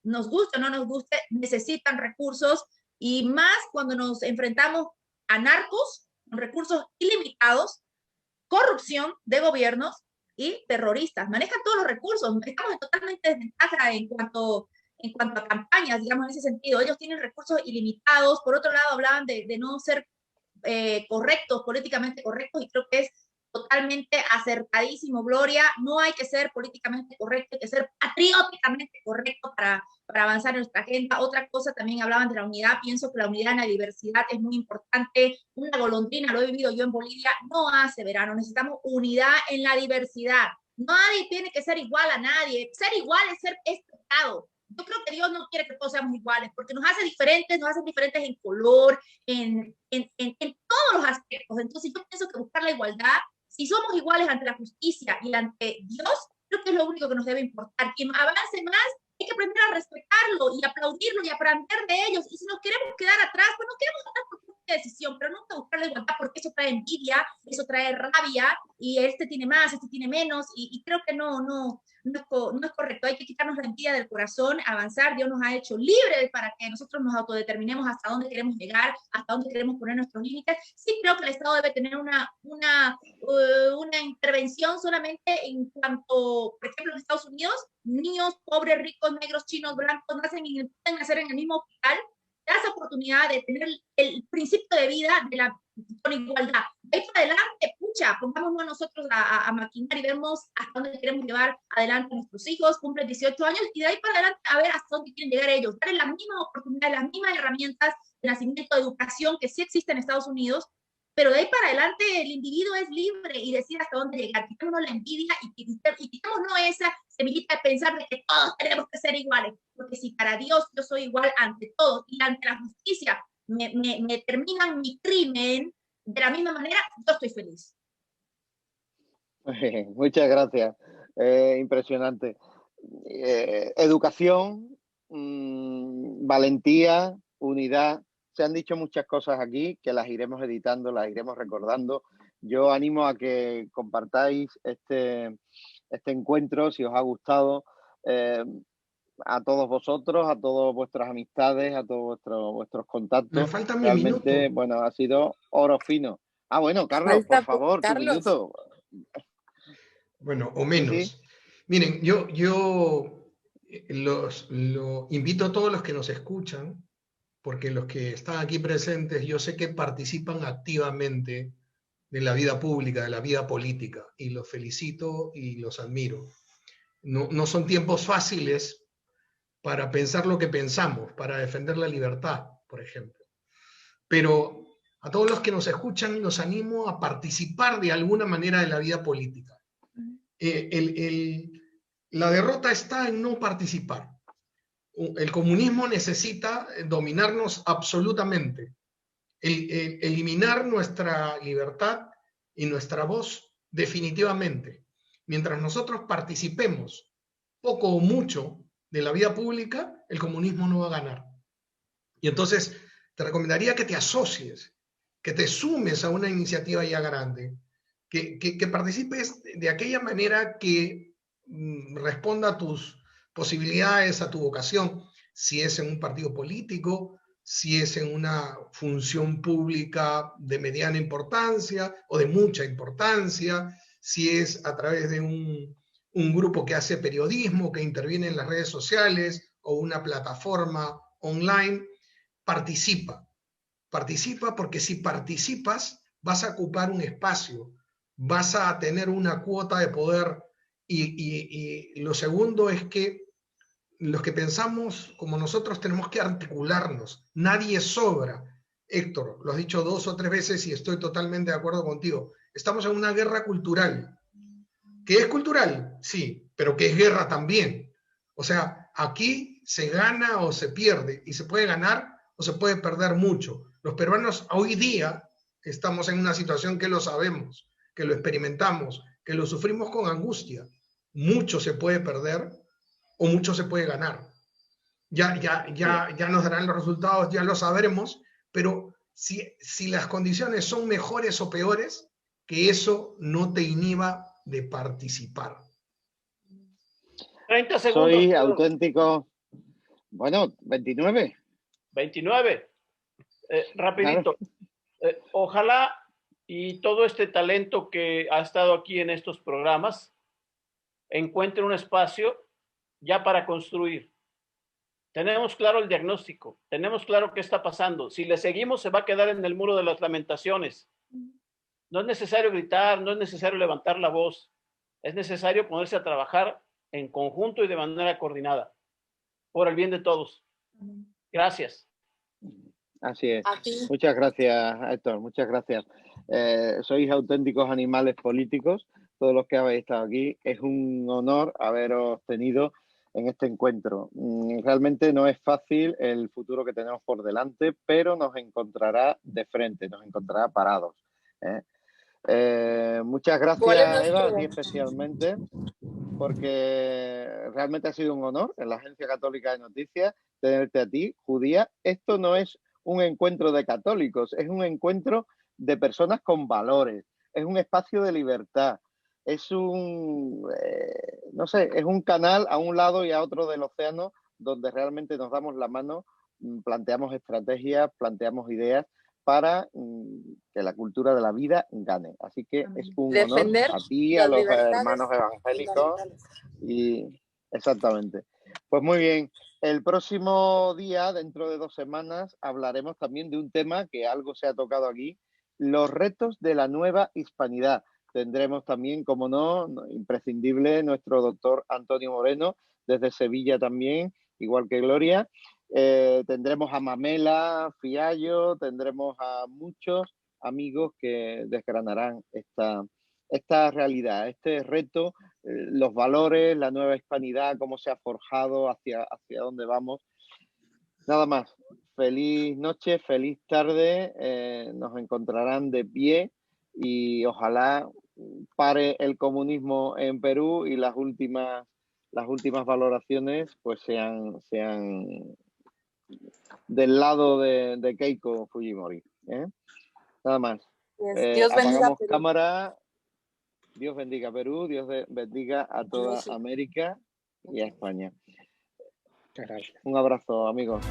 nos guste o no nos guste, necesitan recursos, y más cuando nos enfrentamos a narcos, con recursos ilimitados, corrupción de gobiernos y terroristas. Manejan todos los recursos. Estamos en totalmente desventaja en cuanto a campañas, digamos, en ese sentido. Ellos tienen recursos ilimitados. Por otro lado, hablaban de no ser correctos, políticamente correctos, y creo que es totalmente acertadísimo, Gloria. No hay que ser políticamente correcto, hay que ser patrióticamente correcto para avanzar en nuestra agenda. Otra cosa, también hablaban de la unidad. Pienso que la unidad en la diversidad es muy importante. Una golondrina, lo he vivido yo en Bolivia, no hace verano. Necesitamos unidad en la diversidad. Nadie tiene que ser igual a nadie. Ser igual es pecado. Yo creo que Dios no quiere que todos seamos iguales, porque nos hace diferentes en color, en todos los aspectos. Entonces yo pienso que buscar la igualdad, si somos iguales ante la justicia y ante Dios, creo que es lo único que nos debe importar. Quien avance más, hay que aprender a respetarlo y aplaudirlo y aprender de ellos. Y si nos queremos quedar atrás, pues nos quedamos atrás por propia decisión, pero nunca buscar la igualdad, porque eso trae envidia, eso trae rabia, y este tiene más, este tiene menos, y creo que no es correcto. Hay que quitarnos la envidia del corazón, avanzar. Dios nos ha hecho libres para que nosotros nos autodeterminemos hasta dónde queremos llegar, hasta dónde queremos poner nuestros límites. Sí creo que el Estado debe tener una intervención solamente en cuanto, por ejemplo, en Estados Unidos, niños pobres, ricos, negros, chinos, blancos, pueden nacer en el mismo hospital. Da esa oportunidad de tener el principio de vida con igualdad. De ahí para adelante, pucha, pongámonos nosotros a maquinar y vemos hasta dónde queremos llevar adelante a nuestros hijos, cumplen 18 años, y de ahí para adelante a ver hasta dónde quieren llegar ellos. Darles las mismas oportunidades, las mismas herramientas de nacimiento, de educación que sí existe en Estados Unidos, pero de ahí para adelante el individuo es libre y decide hasta dónde llegar. Quitémonos la envidia y quitémonos esa semillita de pensar de que todos tenemos que ser iguales, porque si para Dios yo soy igual ante todos y ante la justicia me terminan mi crimen de la misma manera, yo estoy feliz. Muchas gracias. Impresionante. Educación, valentía, unidad. Se han dicho muchas cosas aquí que las iremos editando, las iremos recordando. Yo animo a que compartáis este encuentro, si os ha gustado, a todos vosotros, a todas vuestras amistades, a todos vuestros contactos. Me falta mi Realmente, minuto. bueno, ha sido oro fino. Ah, bueno, Carlos, por favor, tu minuto. Bueno, o menos. ¿Sí? Miren, yo lo invito a todos los que nos escuchan, porque los que están aquí presentes, yo sé que participan activamente de la vida pública, de la vida política, y los felicito y los admiro. No son tiempos fáciles para pensar lo que pensamos, para defender la libertad, por ejemplo. Pero a todos los que nos escuchan, los animo a participar de alguna manera de la vida política. La derrota está en no participar. El comunismo necesita dominarnos absolutamente, eliminar nuestra libertad y nuestra voz definitivamente. Mientras nosotros participemos poco o mucho de la vida pública, el comunismo no va a ganar. Y entonces te recomendaría que te asocies que te sumes a una iniciativa ya grande, que participes de aquella manera que responda a tus posibilidades, a tu vocación, si es en un partido político, si es en una función pública de mediana importancia o de mucha importancia, si es a través de un grupo que hace periodismo, que interviene en las redes sociales o una plataforma online. Participa porque si participas vas a ocupar un espacio, vas a tener una cuota de poder y lo segundo es que los que pensamos como nosotros tenemos que articularnos. Nadie sobra. Héctor, lo has dicho 2 o 3 veces y estoy totalmente de acuerdo contigo. Estamos en una guerra cultural. ¿Que es cultural? Sí, pero que es guerra también. O sea, aquí se gana o se pierde, y se puede ganar o se puede perder mucho. Los peruanos hoy día estamos en una situación que lo sabemos, que lo experimentamos, que lo sufrimos con angustia. Mucho se puede perder o mucho se puede ganar. Ya nos darán los resultados, ya lo sabremos, pero si las condiciones son mejores o peores, que eso no te inhiba de participar. 30 segundos. Soy auténtico. Bueno, 29. 29. Rapidito. Claro. Ojalá y todo este talento que ha estado aquí en estos programas encuentre un espacio ya para construir. Tenemos claro el diagnóstico, tenemos claro qué está pasando. Si le seguimos, se va a quedar en el muro de las lamentaciones. No es necesario gritar, no es necesario levantar la voz. Es necesario ponerse a trabajar en conjunto y de manera coordinada, por el bien de todos. Gracias. Así es. Muchas gracias, Héctor, muchas gracias. Sois auténticos animales políticos, todos los que habéis estado aquí. Es un honor haberos tenido en este encuentro. Realmente no es fácil el futuro que tenemos por delante, pero nos encontrará de frente, nos encontrará parados. Muchas gracias, Eva, a ti especialmente, porque realmente ha sido un honor en la Agencia Católica de Noticias tenerte a ti, judía. Esto no es un encuentro de católicos, es un encuentro de personas con valores, es un espacio de libertad, es no sé, es un canal a un lado y a otro del océano donde realmente nos damos la mano, planteamos estrategias, planteamos ideas para que la cultura de la vida gane. Así que es un honor a ti, a los hermanos evangélicos. Y exactamente. Pues muy bien. El próximo día, dentro de 2 semanas, hablaremos también de un tema que algo se ha tocado aquí, los retos de la nueva hispanidad. Tendremos también, como no, imprescindible, nuestro doctor Antonio Moreno, desde Sevilla también, igual que Gloria. Tendremos a Mamela Fiallo, tendremos a muchos amigos que desgranarán esta realidad, este reto, los valores, la nueva hispanidad, cómo se ha forjado, hacia dónde vamos. Nada más. Feliz noche, feliz tarde. Nos encontrarán de pie y ojalá pare el comunismo en Perú y las últimas valoraciones pues sean del lado de Keiko Fujimori. Nada más. Dios bendiga apagamos Perú. Cámara. Dios bendiga Perú, Dios bendiga a toda América y a España. Un abrazo, amigos.